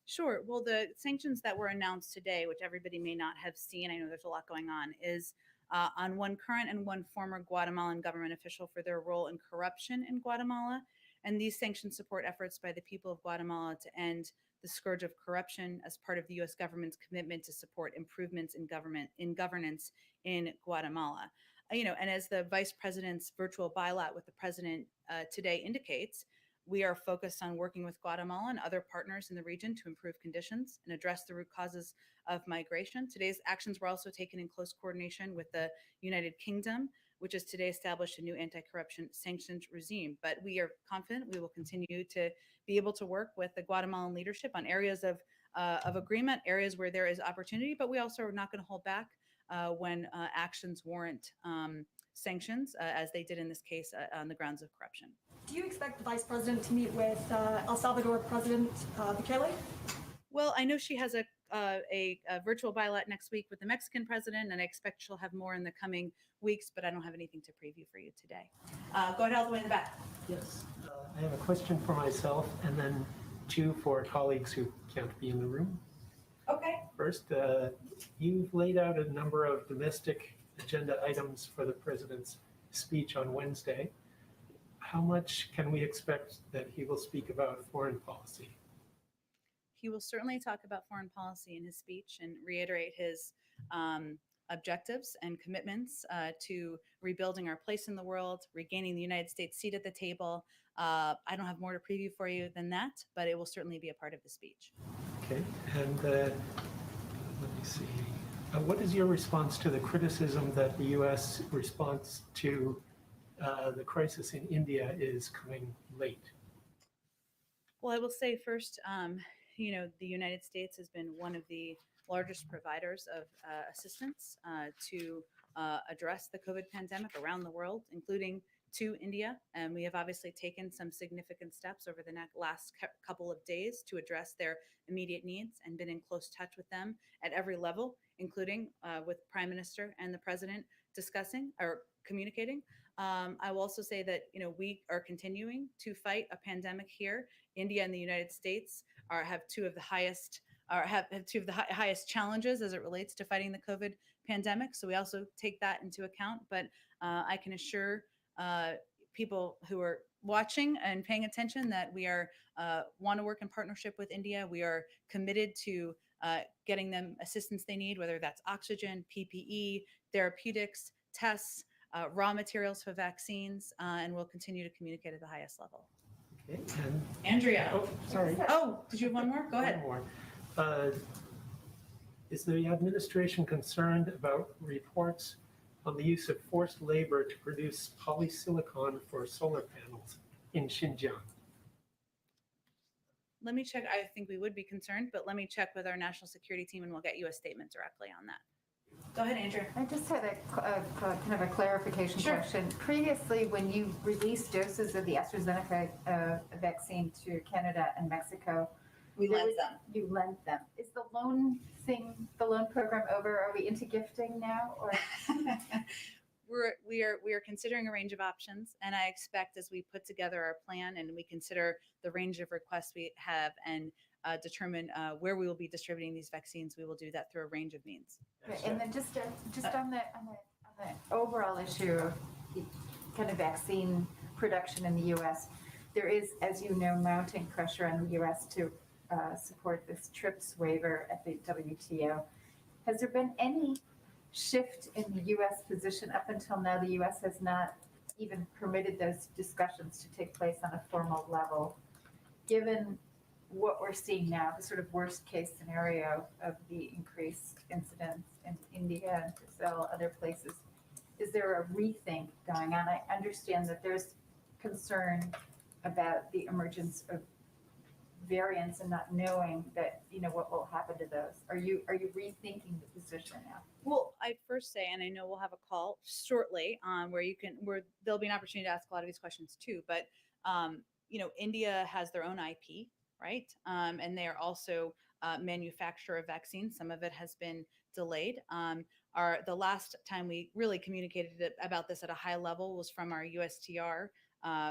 Sure. Well, the sanctions that were announced today, which everybody may not have seen, I know there's a lot going on, is on one current and one former Guatemalan government official for their role in corruption in Guatemala. And these sanctions support efforts by the people of Guatemala to end the scourge of corruption as part of the U.S. government's commitment to support improvements in governance in Guatemala. And as the Vice President's virtual bilat with the President today indicates, we are focused on working with Guatemala and other partners in the region to improve conditions and address the root causes of migration. Today's actions were also taken in close coordination with the United Kingdom, which has today established a new anti-corruption sanctions regime. But we are confident we will continue to be able to work with the Guatemalan leadership on areas of agreement, areas where there is opportunity, but we also are not going to hold back when actions warrant sanctions, as they did in this case on the grounds of corruption. Do you expect the vice president to meet with El Salvador President Bukele? Well, I know she has a virtual bilat next week with the Mexican president, and I expect she'll have more in the coming weeks, but I don't have anything to preview for you today. Go ahead, all the way in the back. Yes, I have a question for myself and then two for colleagues who can't be in the room. Okay. First, you've laid out a number of domestic agenda items for the president's speech on Wednesday. How much can we expect that he will speak about foreign policy? He will certainly talk about foreign policy in his speech and reiterate his objectives and commitments to rebuilding our place in the world, regaining the United States seat at the table. I don't have more to preview for you than that, but it will certainly be a part of the speech. Okay, and let me see. What is your response to the criticism that the U.S. response to the crisis in India is coming late? Well, I will say first, the United States has been one of the largest providers of assistance to address the COVID pandemic around the world, including to India. And we have obviously taken some significant steps over the last couple of days to address their immediate needs and been in close touch with them at every level, including with Prime Minister and the President discussing or communicating. I will also say that we are continuing to fight a pandemic here. India and the United States have two of the highest challenges as it relates to fighting the COVID pandemic. So we also take that into account. But I can assure people who are watching and paying attention that we want to work in partnership with India. We are committed to getting them assistance they need, whether that's oxygen, PPE, therapeutics, tests, raw materials for vaccines, and we'll continue to communicate at the highest level. Okay, and Andrea. Oh, sorry. Oh, did you have one more? Go ahead. One more. Is the administration concerned about reports on the use of forced labor to produce polysilicon for solar panels in Xinjiang? Let me check. I think we would be concerned, but let me check with our national security team and we'll get you a statement directly on that. Go ahead, Andrew. I just had a kind of a clarification question. Previously, when you released doses of the AstraZeneca vaccine to Canada and Mexico, you lent them. Is the loan program over? Are we into gifting now, or? We are considering a range of options, and I expect as we put together our plan and we consider the range of requests we have and determine where we will be distributing these vaccines, we will do that through a range of means. Okay, and then just on the overall issue of kind of vaccine production in the U.S., there is, as you know, mounting pressure on the U.S. to support this TRIPS waiver at the WTO. Has there been any shift in the U.S. position? Up until now, the U.S. has not even permitted those discussions to take place on a formal level. Given what we're seeing now, the sort of worst case scenario of the increased incidence in India and Brazil, other places, is there a rethink going on? I understand that there's concern about the emergence of variants and not knowing that, what will happen to those. Are you rethinking the position now? Well, I'd first say, and I know we'll have a call shortly where there'll be an opportunity to ask a lot of these questions too, but India has their own IP, right? And they are also manufacturer of vaccines. Some of it has been delayed. The last time we really communicated about this at a high level was from our USTR,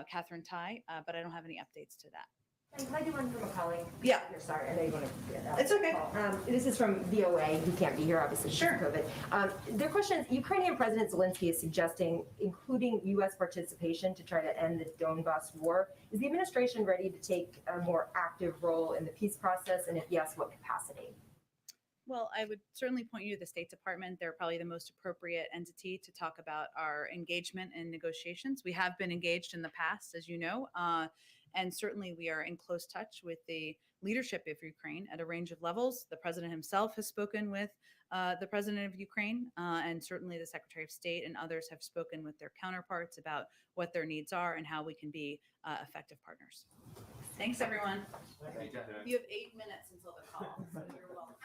Catherine Tai, but I don't have any updates to that. And can I do one from a colleague? Yeah. Sorry, I know you want to get out. It's okay. This is from VOA, who can't be here, obviously, because of COVID. Their question is, Ukrainian President Zelensky is suggesting including U.S. participation to try to end the Donbass war. Is the administration ready to take a more active role in the peace process? And if yes, what capacity? Well, I would certainly point you to the State Department. They're probably the most appropriate entity to talk about our engagement in negotiations. We have been engaged in the past, as you know, and certainly we are in close touch with the leadership of Ukraine at a range of levels. The president himself has spoken with the president of Ukraine, and certainly the Secretary of State and others have spoken with their counterparts about what their needs are and how we can be effective partners. Thanks, everyone. You have 8 minutes until the call, so you're welcome.